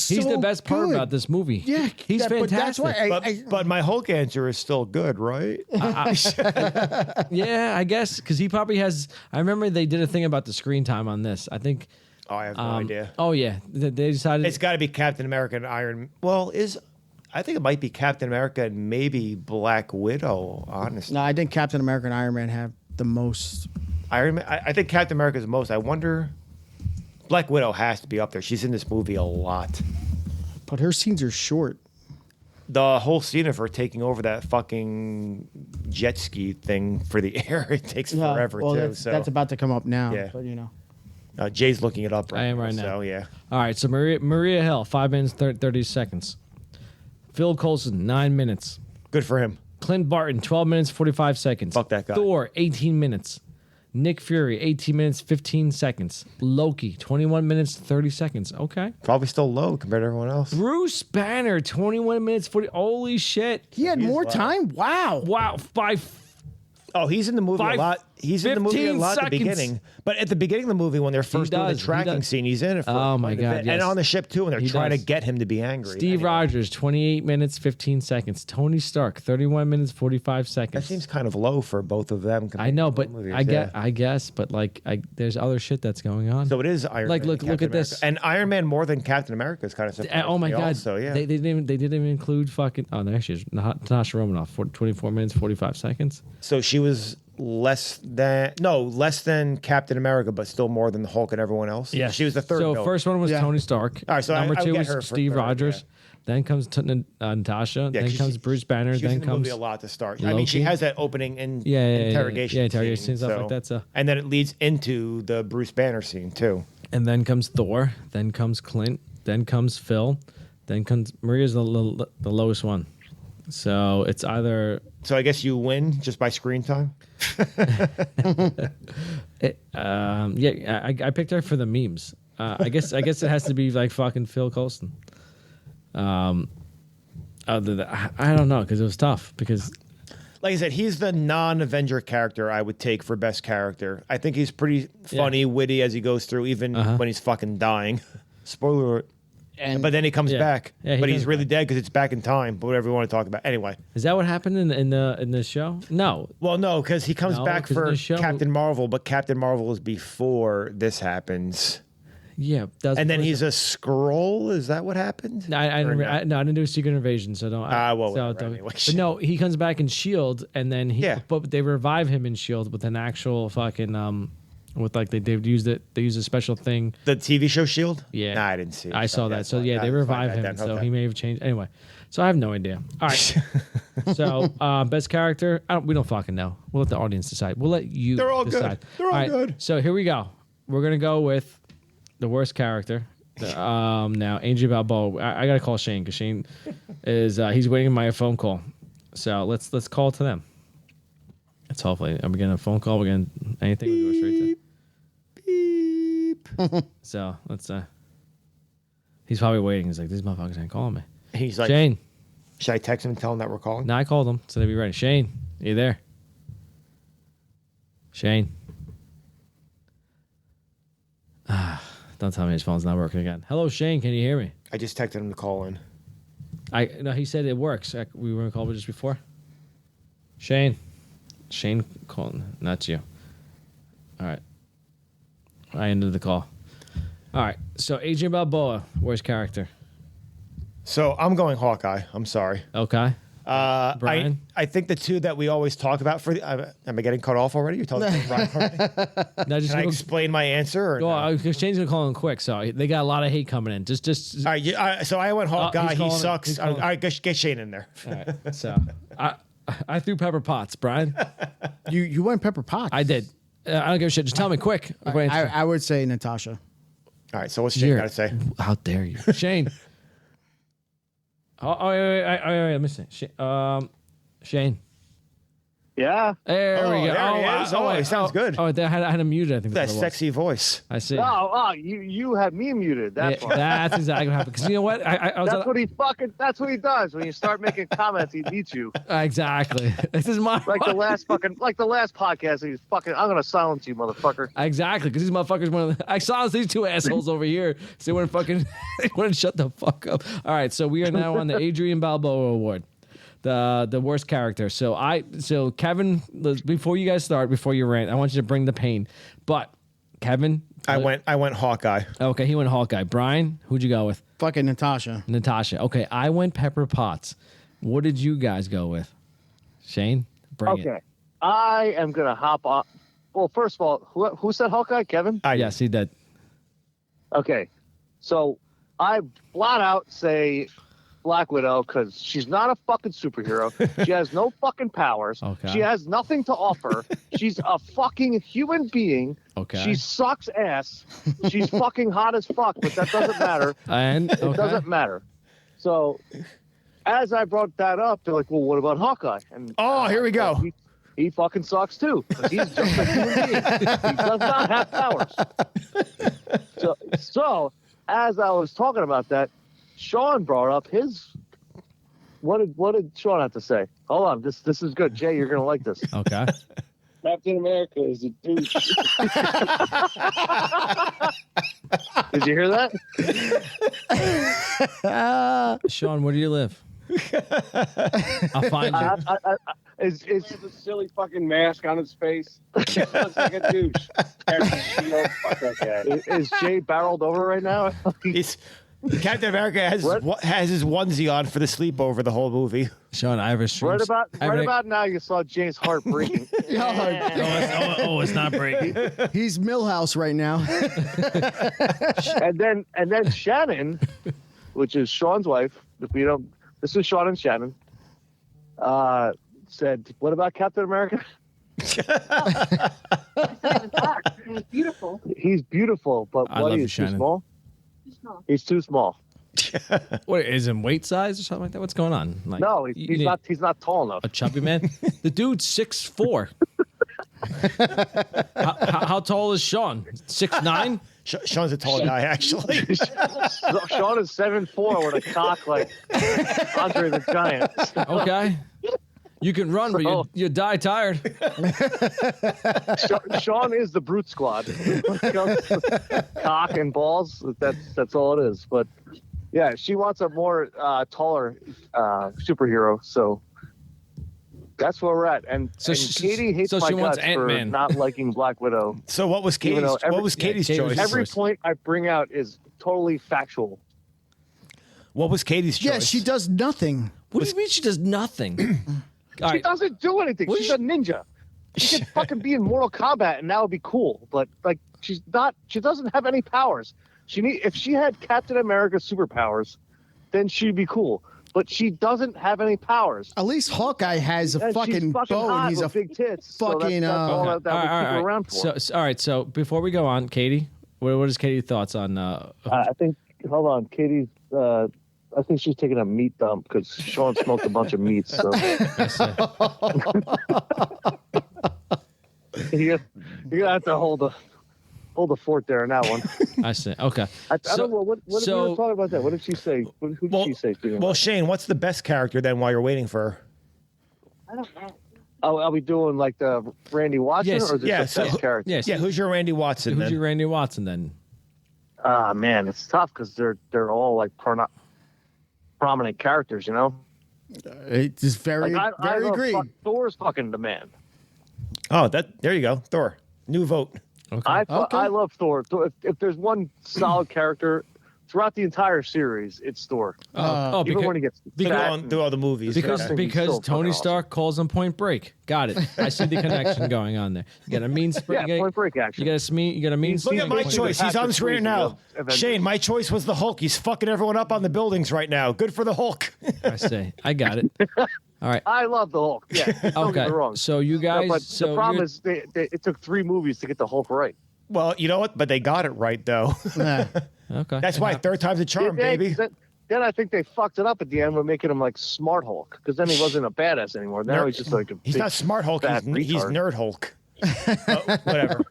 He's the best part good. about this movie. Yeah, he's but that's fantastic. why But my Hulk answer is still good, right? Yeah, I guess because he probably has. I remember they did a thing about the screen time on this. I think. Oh, I have no idea. Oh yeah, they decided It's got to be Captain America and Iron. Well, I think it might be Captain America and maybe Black Widow. Honestly, No, I think Captain America and Iron Man have the most. Iron Man. I think Captain America is the most. I wonder. Black Widow has to be up there. She's in this movie a lot. But her scenes are short. The whole scene of her taking over that fucking jet ski thing for the air, it takes forever well, too. that's about to come up now. Yeah. But you know. Jay's looking it up I am right now. So yeah. All right, so Maria Hill, 5 minutes 30 seconds. Phil Coulson, 9 minutes. Good for him. Clint Barton, 12 minutes 45 seconds. Fuck that guy. Thor, 18 minutes. Nick Fury, 18 minutes 15 seconds. Loki, 21 minutes 30 seconds. Okay. Probably still low compared to everyone else. Bruce Banner, 21 minutes 40. Holy shit! He had more time. Wow. Wow, by Oh, he's in the movie a lot. He's in the movie a 15 lot at the seconds. beginning. But at the beginning of the movie, when they're first doing the does, he tracking does. scene, he's in it for Oh, my quite a God, bit. yes. And on the ship, too, when they're He trying does. to get him to be angry. Steve Anyway, Rogers, 28 minutes 15 seconds. Tony Stark, 31 minutes 45 That seconds. seems kind of low for both of them. I know, but movies, I guess, but like, there's other shit that's going on. So it is Iron Like, Man. look and at Captain this. America. And Iron Man more than Captain America is kind of surprising. Oh my god! Also, yeah. They didn't even include fucking. Oh, there she is. Natasha Romanoff, 24 minutes 45 seconds. So she was less than Captain America, but still more than the Hulk and everyone else. Yeah, She was the third. So villain. first one was Tony Stark. All right, so number I would two get was her for Steve third, Rogers. yeah. Then comes Natasha. Yeah, then 'cause comes Bruce Banner. She was Then in the comes movie a lot to start. I mean, she Loki. has that opening Yeah, interrogation. interrogation scene, stuff like that. So. And then it leads into the Bruce Banner scene too. And then comes Thor. Then comes Clint. Then comes Phil. Then comes Maria's the lowest one. So it's either. So I guess you win just by screen time. I picked her for the memes. I guess it has to be like fucking Phil Coulson. Other than I don't know because it was tough because Like I said, he's the non-Avenger character I would take for best character. I think he's pretty funny, witty as he goes through, even when he's fucking dying. Spoiler alert. But then he comes back. Yeah, he but he's comes really dead because it's back in time. But whatever you want to talk about. Anyway. is that what happened in the show? No. Well, no, because he comes No, back 'cause in for the show- Captain Marvel, but Captain Marvel is before this happens. Yeah. And then he's a Skrull. Is that what happened? I Or didn't do Secret Invasion, so don't. well, so whatever, don't- anyway. But no, he comes back in Shield, and then but they revive him in Shield with an actual fucking with like they used it. They used a special thing. The TV show Shield? Yeah, Nah, I didn't see it. I saw that. So yeah, they revive him. So he may have changed. Anyway, so I have no idea. All right. So best character, we don't fucking know. We'll let the audience decide. We'll let you. They're all decide. good. They're all good. So here we go. We're gonna go with the worst character. Now Angel Balboa. I gotta call Shane because Shane is he's waiting my phone call. So let's call to them. It's hopefully are we getting a phone call? We're getting anything? We go straight to. So let's. He's probably waiting. He's like, these motherfuckers ain't calling me. He's like, Shane. should I text him and tell him that we're calling? No, I called him, so they'd be ready. Shane, you there? Shane. Don't tell me his phone's not working again. Hello, Shane. Can you hear me? I just texted him to call in. No, he said it works. We were in call just before. Shane calling. Not you. All right. I ended the call. All right. So Adrian Balboa, worst character. So I'm going Hawkeye. I'm sorry. Okay. Brian? I think the two that we always talk about for the. Am I getting cut off already? You're telling me Brian already? No, just Can I go, explain my answer? Or no? because Shane's gonna call him quick, so they got a lot of hate coming in. Just. All right. So I went Hawkeye. he's He calling it. sucks. He's All calling it. right. Get Shane in there. All right. So I threw Pepper Potts, Brian. You went Pepper Potts. I did. I don't give a shit. Just tell me quick. I would say Natasha. All right. So what's Shane got to say? How dare you, Shane? Wait, let me see. Shane. Yeah. There we go. There he is. He sounds good. Oh, I had him muted. I think That that's what it was. sexy voice. I see. You had me muted. That's why. That's exactly what happened. Because you know what? That's what he does. When you start making comments, he beats you. Exactly. This is my like the last podcast. He's fucking. I'm gonna silence you, motherfucker. Exactly, because these motherfuckers I silenced these two assholes over here. So they wouldn't fucking they wouldn't shut the fuck up. All right, so we are now on the Adrian Balboa Award. The worst character. So Kevin, before you guys start, before you rant, I want you to bring the pain. But Kevin, I went Hawkeye. Okay, he went Hawkeye. Brian, who'd you go with? Fucking Natasha. Natasha. Okay, I went Pepper Potts. What did you guys go with? Shane, bring it. Okay, I am gonna hop on. Well, first of all, who said Hawkeye? Kevin? Yes, he did. Okay, so I flat out say Black Widow because she's not a fucking superhero. She has no fucking powers. Okay. She has nothing to offer. She's a fucking human being. Okay. She sucks ass. She's fucking hot as fuck, but that doesn't matter. And It doesn't matter. So, as I brought that up, they're like, "Well, what about Hawkeye?" And Here we go. He fucking sucks too. 'Cause he's just a human being. He does not have powers. So as I was talking about that, Sean brought up his. What did Sean have to say? Hold on, this is good, Jay. You're gonna like this. Okay. Captain America is a douche. Did you hear that? Sean, where do you live? I'll find you. Is He has a silly fucking mask on his face. He looks like a douche. Fuck that guy. is Jay barreled over right now? He's, Captain America has his onesie on for the sleepover the whole movie. Sean, I have a stream. Right about now, you saw Jay's heart breaking. it's not breaking. He's Millhouse right now. and then Shannon, which is Sean's wife. If we don't, this is Sean and Shannon. Said, "What about Captain America?" He's beautiful. He's beautiful, but I what love you, is too Shannon. small? He's small. He's too small. What is in weight size or something like that? What's going on? Like, No, you he's need not. He's not tall enough. a chubby man. The dude's 6'4". How tall is Sean? 6'9"? Sean's a tall guy, actually. Sean is 7'4" with a cock like Andre the Giant. Okay. You can run, but you die tired. Sean is the brute squad. Cock and balls. That's all it is. But yeah, she wants a more taller superhero. So that's where we're at. And Katie hates so my she wants guts for Ant-Man. not liking Black Widow. So what was Katie's? What was Katie's choice? Every point I bring out is totally factual. What was Katie's choice? Yeah, she does nothing. What do you mean she does nothing? She doesn't do anything. She's a ninja. She could fucking be in Mortal Kombat and that would be cool. But like, she's not. She doesn't have any powers. If she had Captain America superpowers, then she'd be cool. But she doesn't have any powers. At least Hawkeye has a And fucking she's fucking bow, hot and he's a with big tits. fucking. So that's all that we keep her around for. So, all right. So before we go on, Katie, what is Katie's thoughts on? I think. Hold on, Katie's. I think she's taking a meat dump because Sean smoked a bunch of meats. So. You're gonna have to hold the fort there on that one. I see. Okay. I don't know what we were talking about that. What did she say? Who did she say? Well, Shane, what's the best character then while you're waiting for her? I don't know. Are we doing like the Randy Watson Yes. or is it just best character? Yes. Yeah, who's your Randy Watson Who's then? your Randy Watson then? Man, it's tough because they're all like prominent characters, you know. It's just very I agree. Thor's fucking the man. Oh, there you go. Thor. New vote. Okay. I love Thor. If there's one solid character throughout the entire series, it's Thor. Even when he gets fat through all the movies. Because Okay. He's so Tony fucking Stark calls him Point Break. Got it. I see the connection going on there. You got a mean spring. Yeah, Point Break action. You got a mean. Look at my choice. He's on the screen now. Avengers. Shane, my choice was the Hulk. He's fucking everyone up on the buildings right now. Good for the Hulk. I see. I got it. All right. I love the Hulk. Yeah. Don't get Okay. me wrong. So you No, guys. but so the problem you're- is it took 3 movies to get the Hulk right. Well, you know what? But they got it right, though. Okay. That's why third time's a charm, baby. Then I think they fucked it up at the end with making him like Smart Hulk because then he wasn't a badass anymore. Now he's just like a He's big, not Smart Hulk. fat He's retard. Nerd Hulk. Whatever.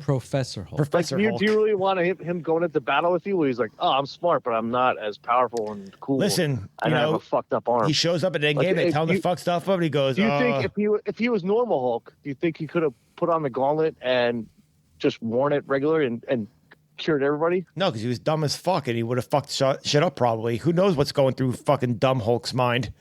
Professor Hulk. Professor Do Hulk. you really want him going into battle with you? Where he's like, "Oh, I'm smart, but I'm not as powerful and cool." Listen, and I have a fucked up arm. He shows up at the end Like, game. They if tell him to you- fuck stuff up, and he goes, Do you think if he was normal Hulk, do you think he could have put on the gauntlet and just worn it regular and cured everybody? No, because he was dumb as fuck, and he would have fucked shit up probably. Who knows what's going through fucking dumb Hulk's mind?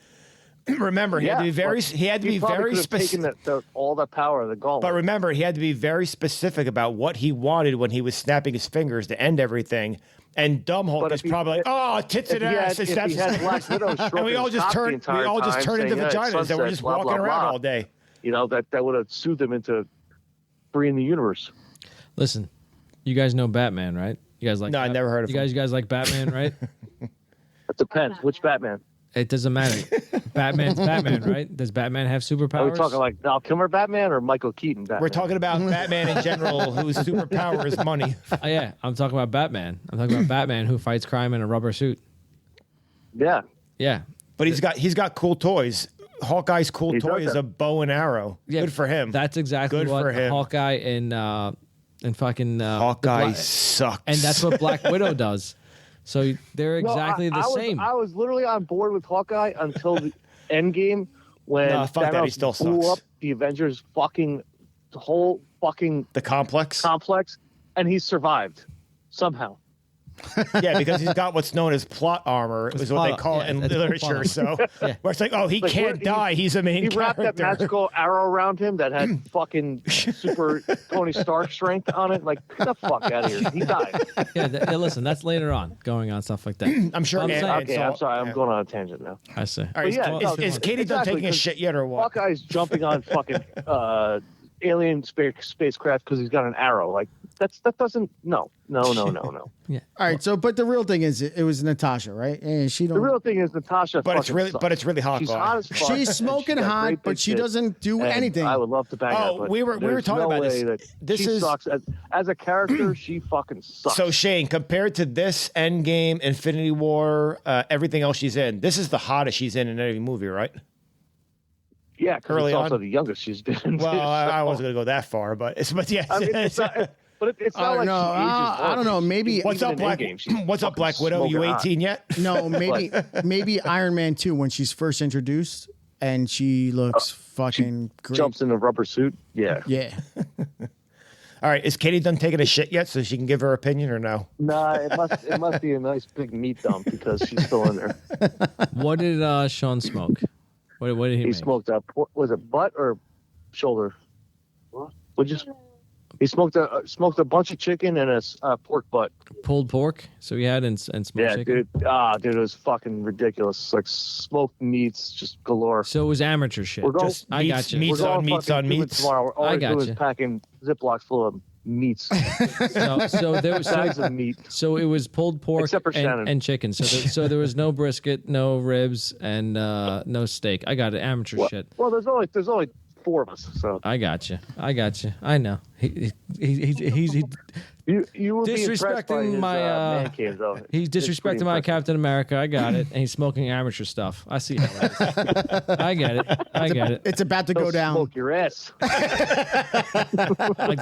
Remember, he had to be very. but He had to be probably very could have specific. taken all the power of the gauntlet. But remember, he had to be very specific about what he wanted when he was snapping his fingers to end everything. And dumb Hulk But is if he- probably like, oh, tits if and he had- ass. if he had Black Widow And we stroking all his just cock the turn. We entire all just time, turn into saying, yeah, vaginas, and we're sunset, just blah, walking blah, around blah. all day. You know, that would have soothed him into freeing the universe. Listen, you guys know Batman, right? You guys like? No, I never heard of you guys. You guys like Batman, right? It depends. Which Batman? It doesn't matter. Batman's Batman, right? Does Batman have superpowers? Are we talking like Val Kilmer Batman or Michael Keaton Batman? We're talking about Batman in general, whose superpower is money. Yeah, I'm talking about Batman. I'm talking about Batman who fights crime in a rubber suit. Yeah. Yeah. But he's got cool toys. Hawkeye's cool toy is a bow and arrow. Yeah, good for him. That's exactly good what for him. Hawkeye and fucking Hawkeye sucks. And that's what Black Widow does. So they're exactly the same. I was literally on board with Hawkeye until the end game when Thanos he still blew sucks. up the Avengers the whole fucking the complex, and he survived somehow. Yeah, because he's got what's known as plot armor, is what they call it in literature. So where it's like, oh, he can't die. He's a main He wrapped character. that magical arrow around him that had fucking super Tony Stark strength on it. Like, get the fuck out of here. He died. Yeah, listen, that's later on, going on stuff like that. I'm sure. Okay, I'm sorry. I'm going on a tangent now. I see. All right, is Katie done taking a shit yet or what? Hawkeye's jumping on fucking alien spacecraft because he's got an arrow. Like, that doesn't. No. Yeah. All right. So, but the real thing is, it was Natasha, right? And she don't. The real thing is Natasha. But it's really Hawkeye. She's hot as fuck. She's smoking got hot, great but big she tits, doesn't do and anything. I would love to bang her. Oh, But we were there's talking no about way this. that This she is sucks as a character. She fucking sucks. So Shane, compared to this Endgame, Infinity War, everything else she's in, this is the hottest she's in any movie, right? Yeah, because Early it's also on? the youngest she's been. Well, I So- wasn't gonna go that far, but yeah. I mean, it's not, but it's not like no, she ages I don't know. Maybe What's even up, in Black? Endgame, she's What's up, fucking Black Widow? You smoking hot. 18 yet? no, maybe Iron Man 2 when she's first introduced and she looks fucking great. jumps in a rubber suit. Yeah. Yeah. All right, is Katie done taking a shit yet, so she can give her opinion or no? Nah, it must be a nice big meat dump because she's still in there. What did Sean smoke? What did he He make? smoked a was it butt or shoulder? What just? He smoked a bunch of chicken and a pork butt. Pulled pork. So he had and smoked Yeah, chicken. dude, it was fucking ridiculous. It's like smoked meats, just galore. So it was amateur shit. We're going- Just, I got you. meats We're going on meats fucking on do it meats. tomorrow. All I we're doing gotcha. is packing Ziplocs full of meats, So there was bags of meat. So it was pulled pork Except for Shannon. and chicken. So there was no brisket, no ribs, and no steak. I got it. Amateur shit. Well, there's only 4 of us, so I got you. I know. He's you would be impressed by disrespecting his, my. man cave, though. He's It's pretty disrespecting my impressive. Captain America. I got it. And he's smoking amateur stuff. I see how it is. I get it. It's about to He'll go down. Smoke your ass. I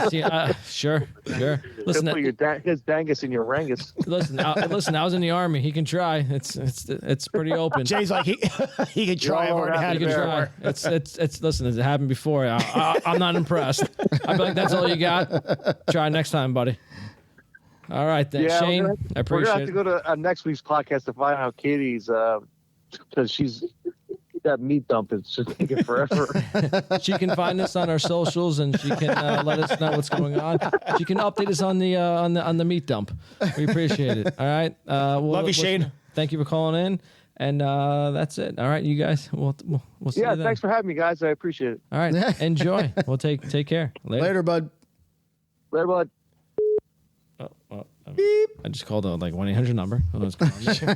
see. Sure. Listen, He'll put his dangus in your rangus. listen. I was in the army. He can try. It's pretty open. Jay's like, he can try. I've all already around had You it can try. before. It's. Listen, it happened before. I'm not impressed. I'd be like, that's all you got. Try next time, buddy. All right, then, Yeah, Shane. I we're gonna appreciate have to go to next week's podcast to find out Katie's because she's that meat dump is just taking forever. it. She can find us on our socials, and she can let us know what's going on. She can update us on the meat dump. We appreciate it. All right. Love you, Shane. Thank you for calling in, and that's it. All right, you guys. We'll see Yeah, you then. thanks for having me, guys. I appreciate it. All right, enjoy. We'll take care. Later, bud. Later, bud. I just called a 1-800 number. Oh, it's calling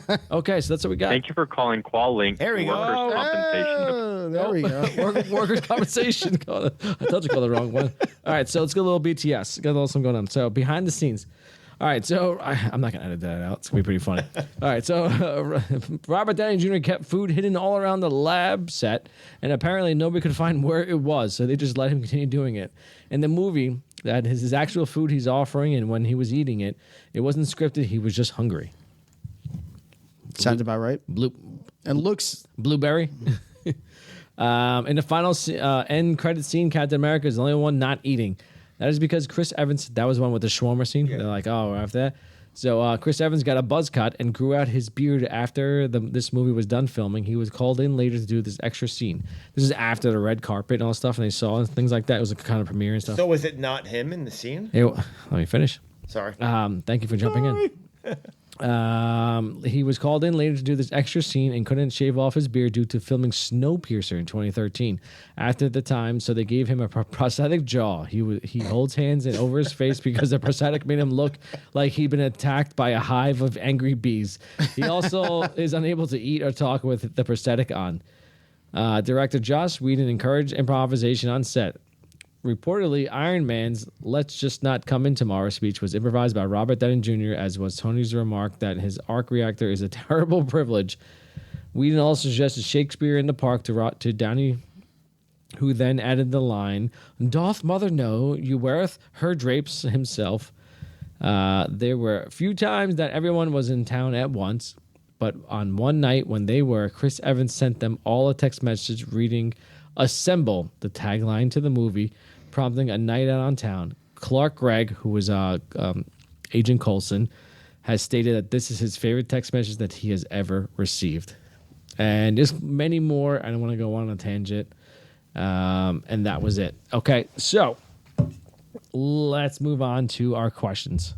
me. Okay, so that's what we got. Thank you for calling Qual Link. There we go. Workers' compensation. Oh, there we go. Workers' compensation. I told you called the wrong one. All right, so let's get a little BTS. Got a little something going on. So behind the scenes. All right, so I'm not gonna edit that out. It's gonna be pretty funny. All right, so Robert Downey Jr. kept food hidden all around the lab set, and apparently nobody could find where it was, so they just let him continue doing it. In the movie, that is his actual food he's offering, and when he was eating it, it wasn't scripted. He was just hungry. Sounds about right. And looks. Blueberry. In the final end credit scene, Captain America is the only one not eating. That is because Chris Evans, that was one with the shawarma scene. Yeah. They're like, oh, we're after that. So Chris Evans got a buzz cut and grew out his beard after this movie was done filming. He was called in later to do this extra scene. This is after the red carpet and all that stuff, and they saw things like that. It was a kind of premiere and stuff. So was it not him in the scene? Hey, let me finish. Sorry. Thank you for jumping in. He was called in later to do this extra scene and couldn't shave off his beard due to filming Snowpiercer in 2013. After the time, so they gave him a prosthetic jaw. He holds hands and over his face because the prosthetic made him look like he'd been attacked by a hive of angry bees. He also is unable to eat or talk with the prosthetic on. Director Joss Whedon encouraged improvisation on set. Reportedly, Iron Man's "Let's Just Not Come In Tomorrow" speech was improvised by Robert Downey Jr., as was Tony's remark that his arc reactor is a terrible privilege. Whedon also suggested Shakespeare in the Park to Downey, who then added the line, "Doth mother know you weareth her drapes himself?" There were a few times that everyone was in town at once, but on one night when they were, Chris Evans sent them all a text message reading, "Assemble," the tagline to the movie, prompting a night out on town. Clark Gregg, who was Agent Coulson, has stated that this is his favorite text message that he has ever received. And there's many more. I don't want to go on a tangent. And that was it. Okay, so let's move on to our questions.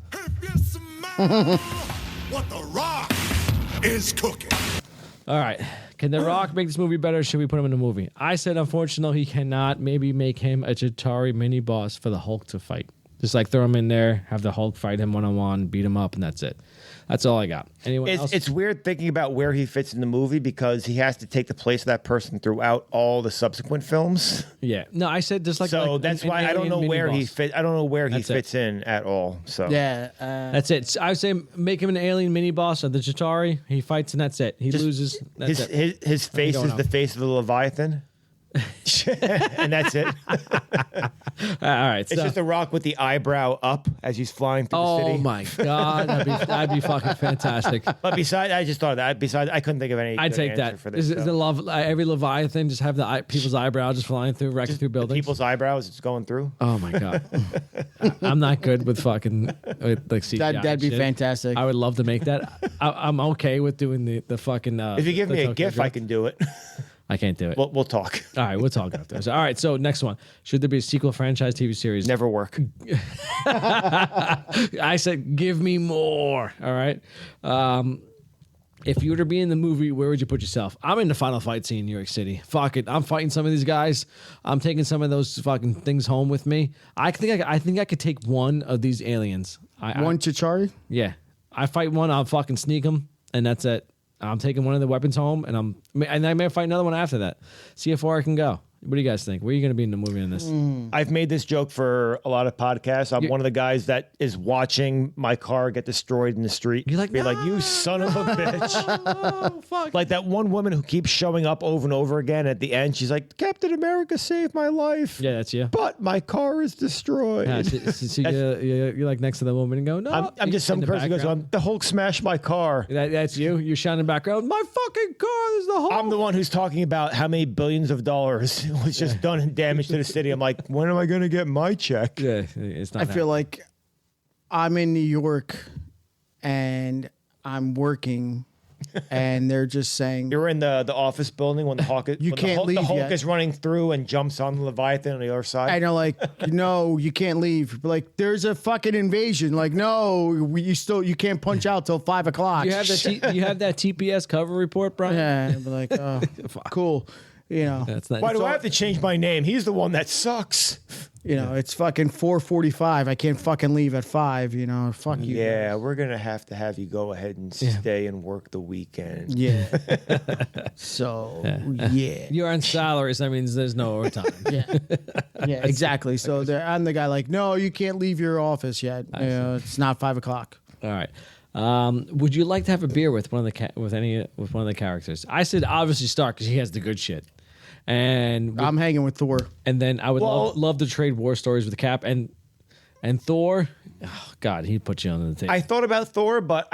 What the Rock is cooking. All right. Can The Rock make this movie better, or should we put him in a movie? I said, unfortunately, he cannot. Maybe make him a Chitauri mini boss for the Hulk to fight. Just like throw him in there, have the Hulk fight him one-on-one, beat him up, and that's it. That's all I got. Anyone else? It's weird thinking about where he fits in the movie because he has to take the place of that person throughout all the subsequent films. Yeah. No, I said just like. So like that's an why I don't know alien where he mini-boss. fit. I don't know where he That's fits in at all. So Yeah. That's it. I would say make him an alien mini boss of the Chitauri. He fights and that's it. He loses. That's it. his face going is on. the face of the Leviathan. And that's it. All right. It's just a Rock with the eyebrow up as he's flying through the city. Oh my god, that'd be fucking fantastic. But besides, I just thought of that. Besides, I couldn't think of any. I'd good take answer that. for this. Is the love every Leviathan just have the people's eyebrow just flying through, wrecking through buildings? People's eyebrows, it's going through. Oh my god, I'm not good with fucking like CGI. That'd be shit. fantastic. I would love to make that. I'm okay with doing the fucking. If you give the me a Tokyo GIF, I Drift. can do it. I can't do it. We'll talk. All right, we'll talk after this. All right, so next one. Should there be a sequel franchise TV series? Never work. I said, give me more. All right. If you were to be in the movie, where would you put yourself? I'm in the final fight scene in New York City. Fuck it. I'm fighting some of these guys. I'm taking some of those fucking things home with me. I think I could take one of these aliens. One Chitauri? Yeah. I fight one, I'll fucking sneak them, and that's it. I'm taking one of the weapons home, and I may fight another one after that. See how far I can go. What do you guys think? Where are you going to be in the movie in this? I've made this joke for a lot of podcasts. I'm one of the guys that is watching my car get destroyed in the street. You're like, be like, you son of a bitch. Oh, fuck. Like that one woman who keeps showing up over and over again at the end. She's like, Captain America saved my life. Yeah, that's you. But my car is destroyed. Yeah, so you're like next to the woman and go, no. I'm just some in the person who goes, background. the Hulk smashed my car. That's you. You're shouting in the background, my fucking car is the Hulk. I'm the one who's talking about how many billions of dollars was just done in damage to the city. I'm like, when am I going to get my check? Yeah, it's not. I feel like I'm in New York and I'm working and they're just saying You're in the office building when the Hulk is, You when can't the leave Hulk yet. is running through and jumps on the Leviathan on the other side. I know, like, no, you can't leave. Like, there's a fucking invasion. Like, no, you can't punch out till 5 o'clock. you have that TPS cover report, bro. Yeah, I'd be like, oh, cool. You know, That's not. Why do I have to change my name? He's the one that sucks. it's fucking 4:45. I can't fucking leave at 5. You know, fuck you. Yeah, we're going to have you go ahead and stay and work the weekend. Yeah. So, yeah. You're on salary, so that means there's no overtime. Yeah, exactly. So I'm the guy like, no, you can't leave your office yet. It's not 5 o'clock. All right. Would you like to have a beer with one of the characters? I said obviously Stark because he has the good shit. And I'm hanging with Thor. And then I would love to trade war stories with Cap and Thor. Oh God, he'd put you on the table. I thought about Thor, but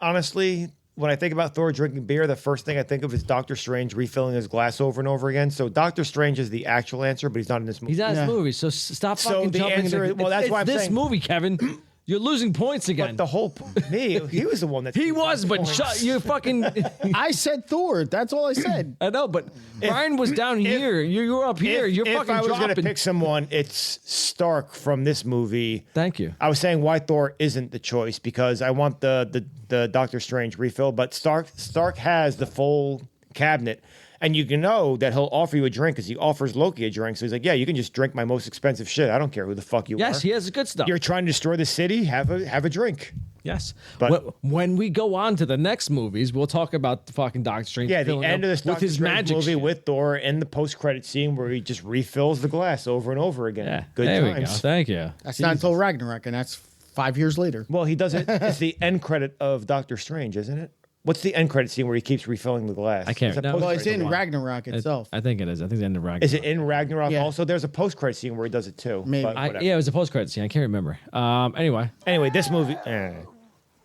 honestly, when I think about Thor drinking beer, the first thing I think of is Doctor Strange refilling his glass over and over again. So Doctor Strange is the actual answer, but he's not in this movie. He's not in this movie, so stop So fucking the jumping answer into is- well, that's why I'm this saying- movie, Kevin. You're losing points again. But the whole he was the one that he was, but you fucking. I said Thor. That's all I said. I know, but Brian was down here. You were up here. You're if fucking I was dropping. going to pick someone, it's Stark from this movie. Thank you. I was saying why Thor isn't the choice because I want the Doctor Strange refill, but Stark has the full cabinet. And you can know that he'll offer you a drink because he offers Loki a drink. So he's like, yeah, you can just drink my most expensive shit. I don't care who the fuck you are. Yes, he has good stuff. You're trying to destroy the city? Have a drink. Yes. But when we go on to the next movies, we'll talk about the fucking Doctor Strange. yeah, the end of this with Doctor his Strange magic movie shit. with Thor and the post-credit scene where he just refills the glass over and over again. Yeah, Good there times. we go. Thank you. That's not until Ragnarok, and that's 5 years later. Well, he does it. It's the end credit of Doctor Strange, isn't it? What's the end credit scene where he keeps refilling the glass? I can't. It's a No, Well, it's post-credit in one. Ragnarok itself. I think it is. I think it's the end of Ragnarok. Is it in Ragnarok Yeah. also? There's a post-credit scene where he does it too. Maybe. but whatever. Yeah, it was a post-credit scene. I can't remember. Anyway. Anyway, this movie.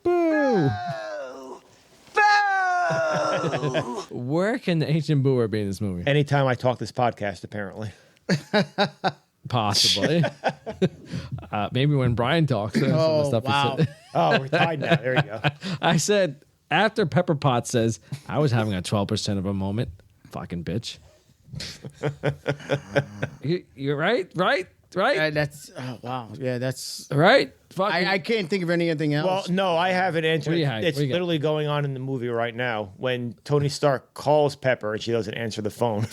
Boo! Where can the ancient booer be in this movie? Anytime I talk this podcast, apparently. Possibly. Maybe when Brian talks. Some of the stuff he wow. said. Oh, we're tied now. There you go. I said, after Pepper Potts says, I was having a 12% of a moment. Fucking bitch. You're right? That's wow. Yeah, that's. Right? Fucking, I can't think of anything Well, else. no, I have an answer. What do you have? It's What do you got? literally going on in the movie right now when Tony Stark calls Pepper and she doesn't answer the phone.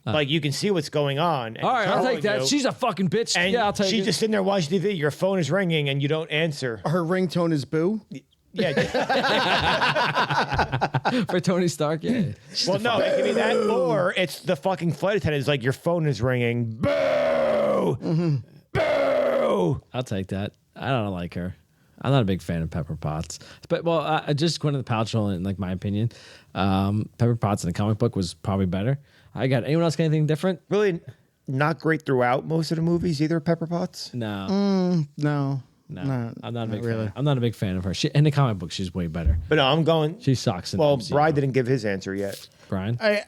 Like, you can see what's going on. and all right, he's I'll telling take that. you, She's a fucking bitch. and Yeah, I'll take she's it. just sitting there watching TV. Your phone is ringing and you don't answer. Her ringtone is Boo. Yeah. For Tony Stark, yeah. Well, no, it can be that, or it's the fucking flight attendant. It's like your phone is ringing. Boo! Mm-hmm. Boo! I'll take that. I don't like her. I'm not a big fan of Pepper Potts. But, well, just Gwyneth Paltrow, in like my opinion, Pepper Potts in the comic book was probably better. Anyone else got anything different? Really not great throughout most of the movies either, Pepper Potts? No. No. No. I'm not a big really. fan. I'm not a big fan of her. In the comic book, she's way better. But no, I'm going. She sucks. In Well, MCU. Bride didn't give his answer yet. Brian? I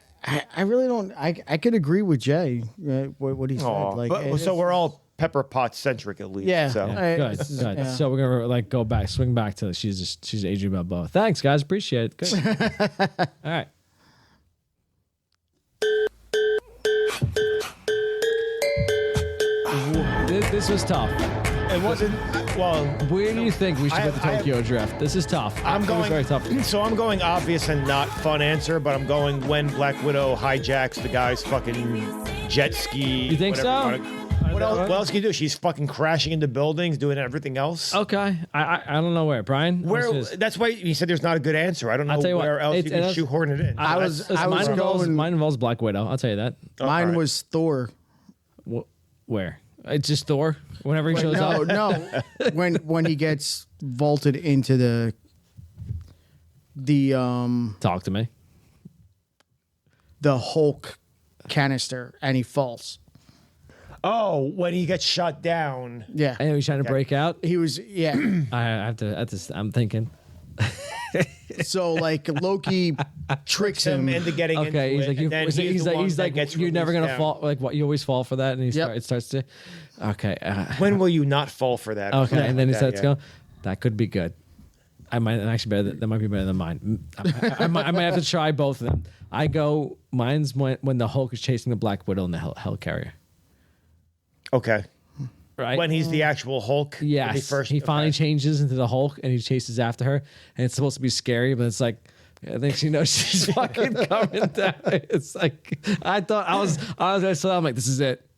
really don't. I could agree with Jay. What he said. Aw, Like, but, so we're all Pepper Potts centric at least. Yeah. So. Yeah, good. Good. Yeah. So we're gonna swing back to she's Adrian Balboa. Thanks, guys. Appreciate it. Good. All right. This was tough. It wasn't. Well, Where do you think we should I- put the I- Tokyo Drift? This is tough. I'm It was going very tough. So I'm going obvious and not fun answer, but I'm going when Black Widow hijacks the guy's fucking jet ski. You think whatever so? you wanna- What else can you do? She's fucking crashing into buildings, doing everything else. Okay. I don't know where. Brian? Where? What's his- That's why he said there's not a good answer. I don't know I'll tell you what, where else you can it's- shoehorn it in. I was mine going. involves Black Widow. I'll tell you that. all Mine right. was Thor. Where? It's just Thor. Whenever he shows No, up. no. when he gets vaulted into Talk to me. the Hulk canister and he falls. Oh, when he gets shot down. Yeah. I know he's trying to break out. He was. Yeah. I have to. I'm thinking. So like Loki tricks him. into getting Okay, into he's like, it, and then he's like, gets you're never released gonna down. fall. Like what? You always fall for that, and Yep. it starts to. Okay. When will you not fall for that? Okay, and then he That, starts yeah. going. That could be good. I might actually better. That might be better than mine. I might have to try both of them. I go. Mine's when the Hulk is chasing the Black Widow in the hell carrier. Okay. Right. When he's the actual Hulk. Yes, he finally changes into the Hulk and he chases after her, and it's supposed to be scary, but it's like I think she knows she's fucking coming down. It's like I saw. I'm like, this is it.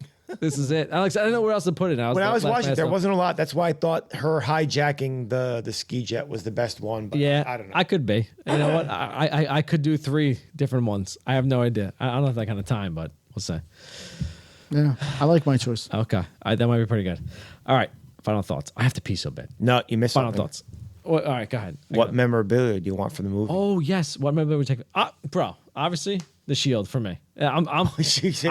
This is it. Alex, I don't know where else to put it. When I was laughing watching, at there myself. wasn't a lot. That's why I thought her hijacking the ski jet was the best one. But Yeah, I don't know. I could be. You know what? I could do 3 different ones. I have no idea. I don't have that kind of time, but we'll see. Yeah, I like my choice. Okay, that might be pretty good. All right, final thoughts. I have to pee so bad. No, you missed Final something. thoughts. Well, all right, go ahead. What memorabilia do you want for the movie? Oh yes, what maybe we take? Bro, obviously The Shield for me. I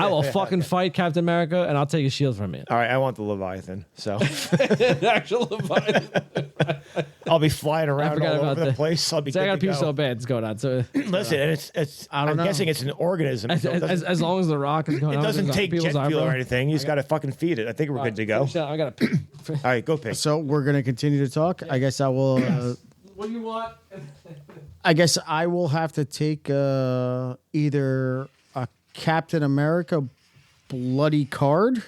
will fucking fight Captain America, and I'll take a shield from you. All right, I want the Leviathan. So The actual Leviathan. I'll be flying around forgot all about over the that. place. I'll be So I good got to to pee go. so bad it's going on. So Listen, and it's. I'm know. guessing it's an organism. So as long as the rock is going it on, doesn't goes on take jet people's fuel eyebrow. or anything. You just got to fucking feed it. I think we're good to go. I got to pee. All right, go pick. So we're gonna continue to talk. I guess I will. What do you want? I guess I will have to take either a Captain America bloody card.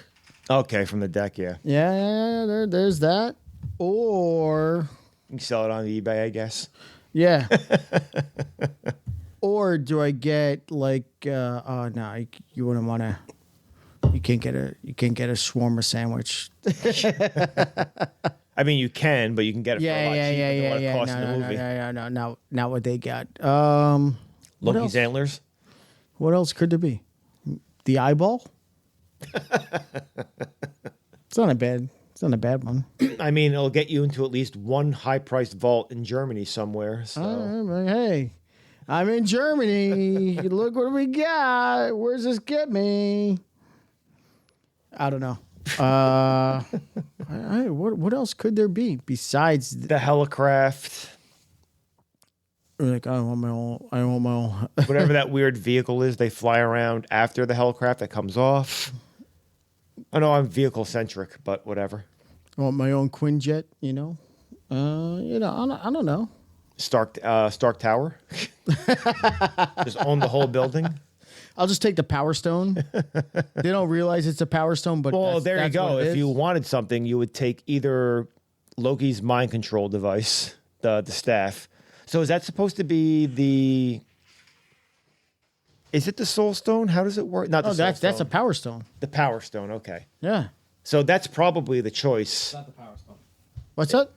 Okay, from the deck, yeah. Yeah, there's that. Or You can sell it on eBay, I guess. yeah. Or do I get like? Oh no, you wouldn't want to. You can't get a shawarma sandwich. I mean, you can, but you can get it for a lot cheaper than what it yeah. costs in the movie. No, not what they got. What Loki's else? antlers. What else could there be? The eyeball. It's not a bad one. I mean, it'll get you into at least one high-priced vault in Germany somewhere. So Hey, I'm in Germany. Look what we got. Where's this get me? I don't know. What else could there be besides the helicraft, like I want my own. whatever that weird vehicle is, they fly around after the helicraft that comes off. I know I'm vehicle centric, but whatever. I want my own Quinjet. I don't know. Stark Tower. Just own the whole building. I'll just take the Power Stone. They don't realize it's a Power Stone, but Well, there you that's go. what it If is. you wanted something, you would take either Loki's mind control device, the staff. So is that supposed to be the? Is it the Soul Stone? How does it work? Not the Soul that's a Stone. Power Stone. The Power Stone. Okay. Yeah. So that's probably the choice Not the Power Stone. What's that?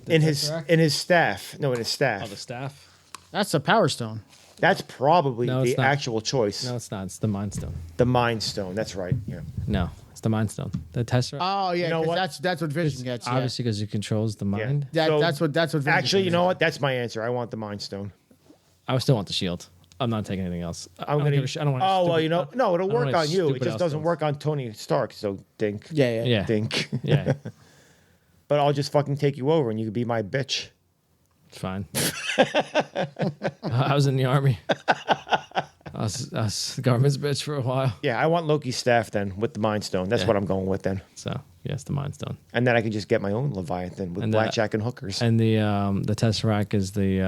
in his staff. No, in his staff. Oh, the staff. That's the Power Stone. That's probably No, it's the not. actual choice. No, it's not. It's the Mind Stone. The Mind Stone. That's right. Yeah. No, it's the Mind Stone. The Tesseract. Oh yeah, You know 'cause what? that's what Vision gets. Yeah. Obviously, because it controls the mind. So, That's what Vision Actually, you gets. know what? That's my answer. I want the Mind Stone. I would still want the shield. I'm not taking anything else. I don't give a shit. I don't want. Oh well, you know, no, it'll I don't work want on you. It stupid just doesn't outfits. work on Tony Stark. So dink. Yeah. Yeah. Dink. Yeah, But I'll just fucking take you over, and you can be my bitch. it's fine. I was in the army. I was the government's bitch for a while. Yeah, I want Loki's staff then with the Mind Stone. That's Yeah. what I'm going with then. So yes, the Mind Stone. And then I can just get my own Leviathan with And then- blackjack and hookers. And the Tesseract is the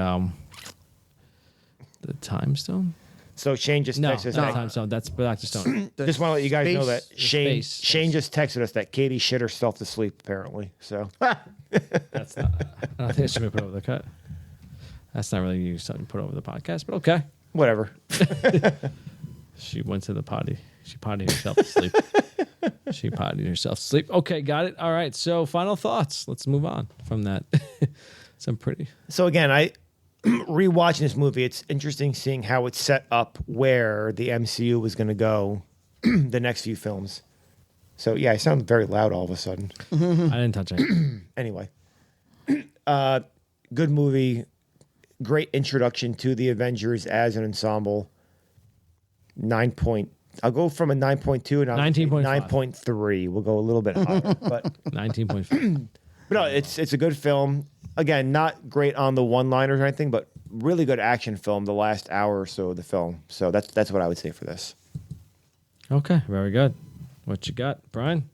Time Stone. So Shane just No, texted us not that. Time Stone. That's Black Stone. Just want to let you guys know that space- Shane space. Shane just texted us that Katie shit herself to sleep apparently. So That's not. I don't think it should be put over the cut. That's not really something to put over the podcast, but okay. whatever. She went to the potty. She potted herself to sleep. She potted herself to sleep. Okay, got it. All right. So, final thoughts. Let's move on from that. Some pretty. So again, I rewatching this movie, it's interesting seeing how it's set up where the MCU was going to go the next few films. So yeah, I sound very loud all of a sudden. I didn't touch it. Anyway, good movie, great introduction to the Avengers as an ensemble. I'll go from a 9.2 and 19.5. 9.3. We'll go a little bit higher, but 19.5. no, it's a good film. Again, not great on the one-liners or anything, but really good action film. The last hour or so of the film. So that's what I would say for this. Okay, very good. What you got, Brian?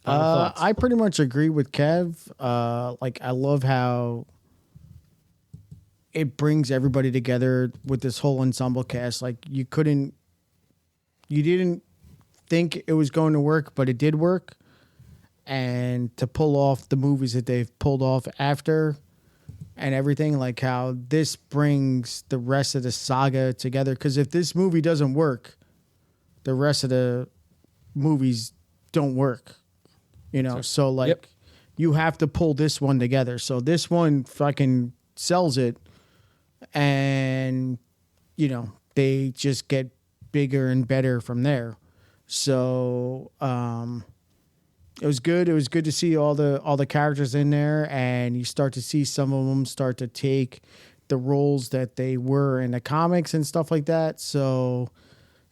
Final thoughts. I pretty much agree with Kev. I love how it brings everybody together with this whole ensemble cast. Like you didn't think it was going to work, but it did work. And to pull off the movies that they've pulled off after and everything, like how this brings the rest of the saga together. Because if this movie doesn't work, the rest of the movies don't work. So like Yep. you have to pull this one together. So this one fucking sells it, and they just get bigger and better from there. So it was good. It was good to see all the characters in there, and you start to see some of them start to take the roles that they were in the comics and stuff like that. So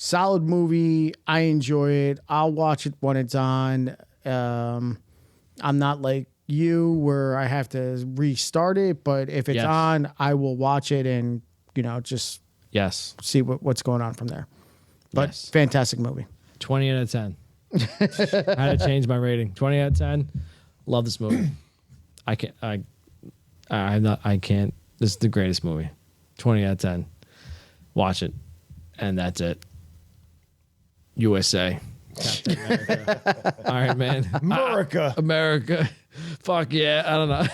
solid movie. I enjoy it. I'll watch it when it's on. I'm not like you where I have to restart it, but if it's on, I will watch it and just see what's going on from there. But fantastic movie. 20 out of 10. I had to change my rating. 20 out of 10. Love this movie. I can't. This is the greatest movie. 20 out of 10. Watch it. And that's it. USA. Captain America. Iron Man. America. Fuck yeah. I don't know.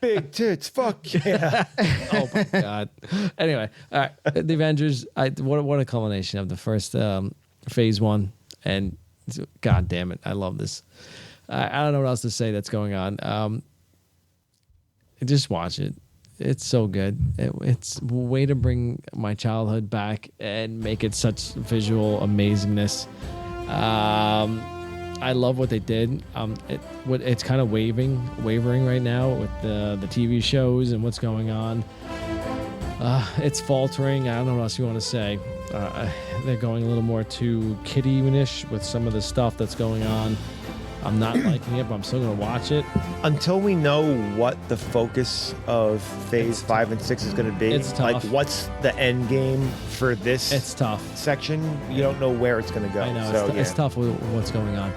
Big tits. Fuck yeah. Oh my God. Anyway, all right. The Avengers. What a culmination of the first phase 1. And God damn it. I love this. I don't know what else to say that's going on. Just watch it. It's so good. It's a way to bring my childhood back and make it such visual amazingness. I love what they did. It's kind of wavering right now with the TV shows and what's going on. It's faltering. I don't know what else you want to say. They're going a little more too kiddie-ish with some of the stuff that's going on. I'm not liking it, but I'm still going to watch it. Until we know what the focus of phase 5 and 6 is going to be, it's tough. like what's the end game for this it's tough section, you don't know where it's going to go. I know, so, it's tough with what's going on.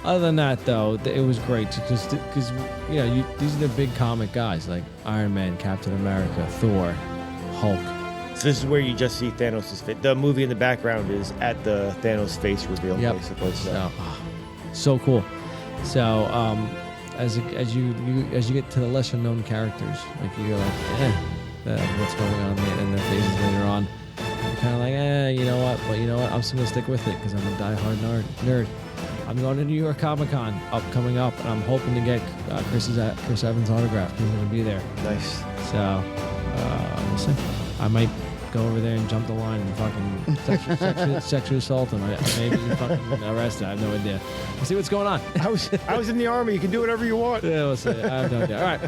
Other than that, though, it was great because these are the big comic guys like Iron Man, Captain America, Thor, Hulk. So this is where you just see Thanos' face. The movie in the background is at the Thanos face reveal, basically. So cool. So as you get to the lesser known characters, like you go like, what's going on in their faces later on. You're kind of like, you know what? But you know what? I'm still gonna stick with it because I'm a diehard nerd. I'm going to New York Comic Con coming up, and I'm hoping to get Chris Evans' autograph. He's gonna be there. Nice. So we'll see. I might go over there and jump the line and fucking sexually assault him. Maybe fucking arrest him. I have no idea. We'll see what's going on. I was in the Army. You can do whatever you want. Yeah, we'll see. I have no idea. All right.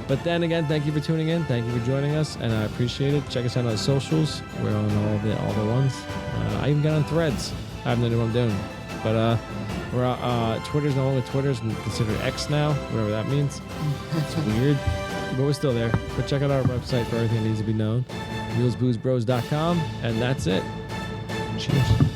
But then again, thank you for tuning in. Thank you for joining us, and I appreciate it. Check us out on the socials. We're on all the ones. I even got on Threads. I have no idea what I'm doing. But we're Twitter's no longer Twitter's considered X now, whatever that means. It's weird. But we're still there. But check out our website for everything that needs to be known. ReelsBoozBros.com, and that's it. Cheers.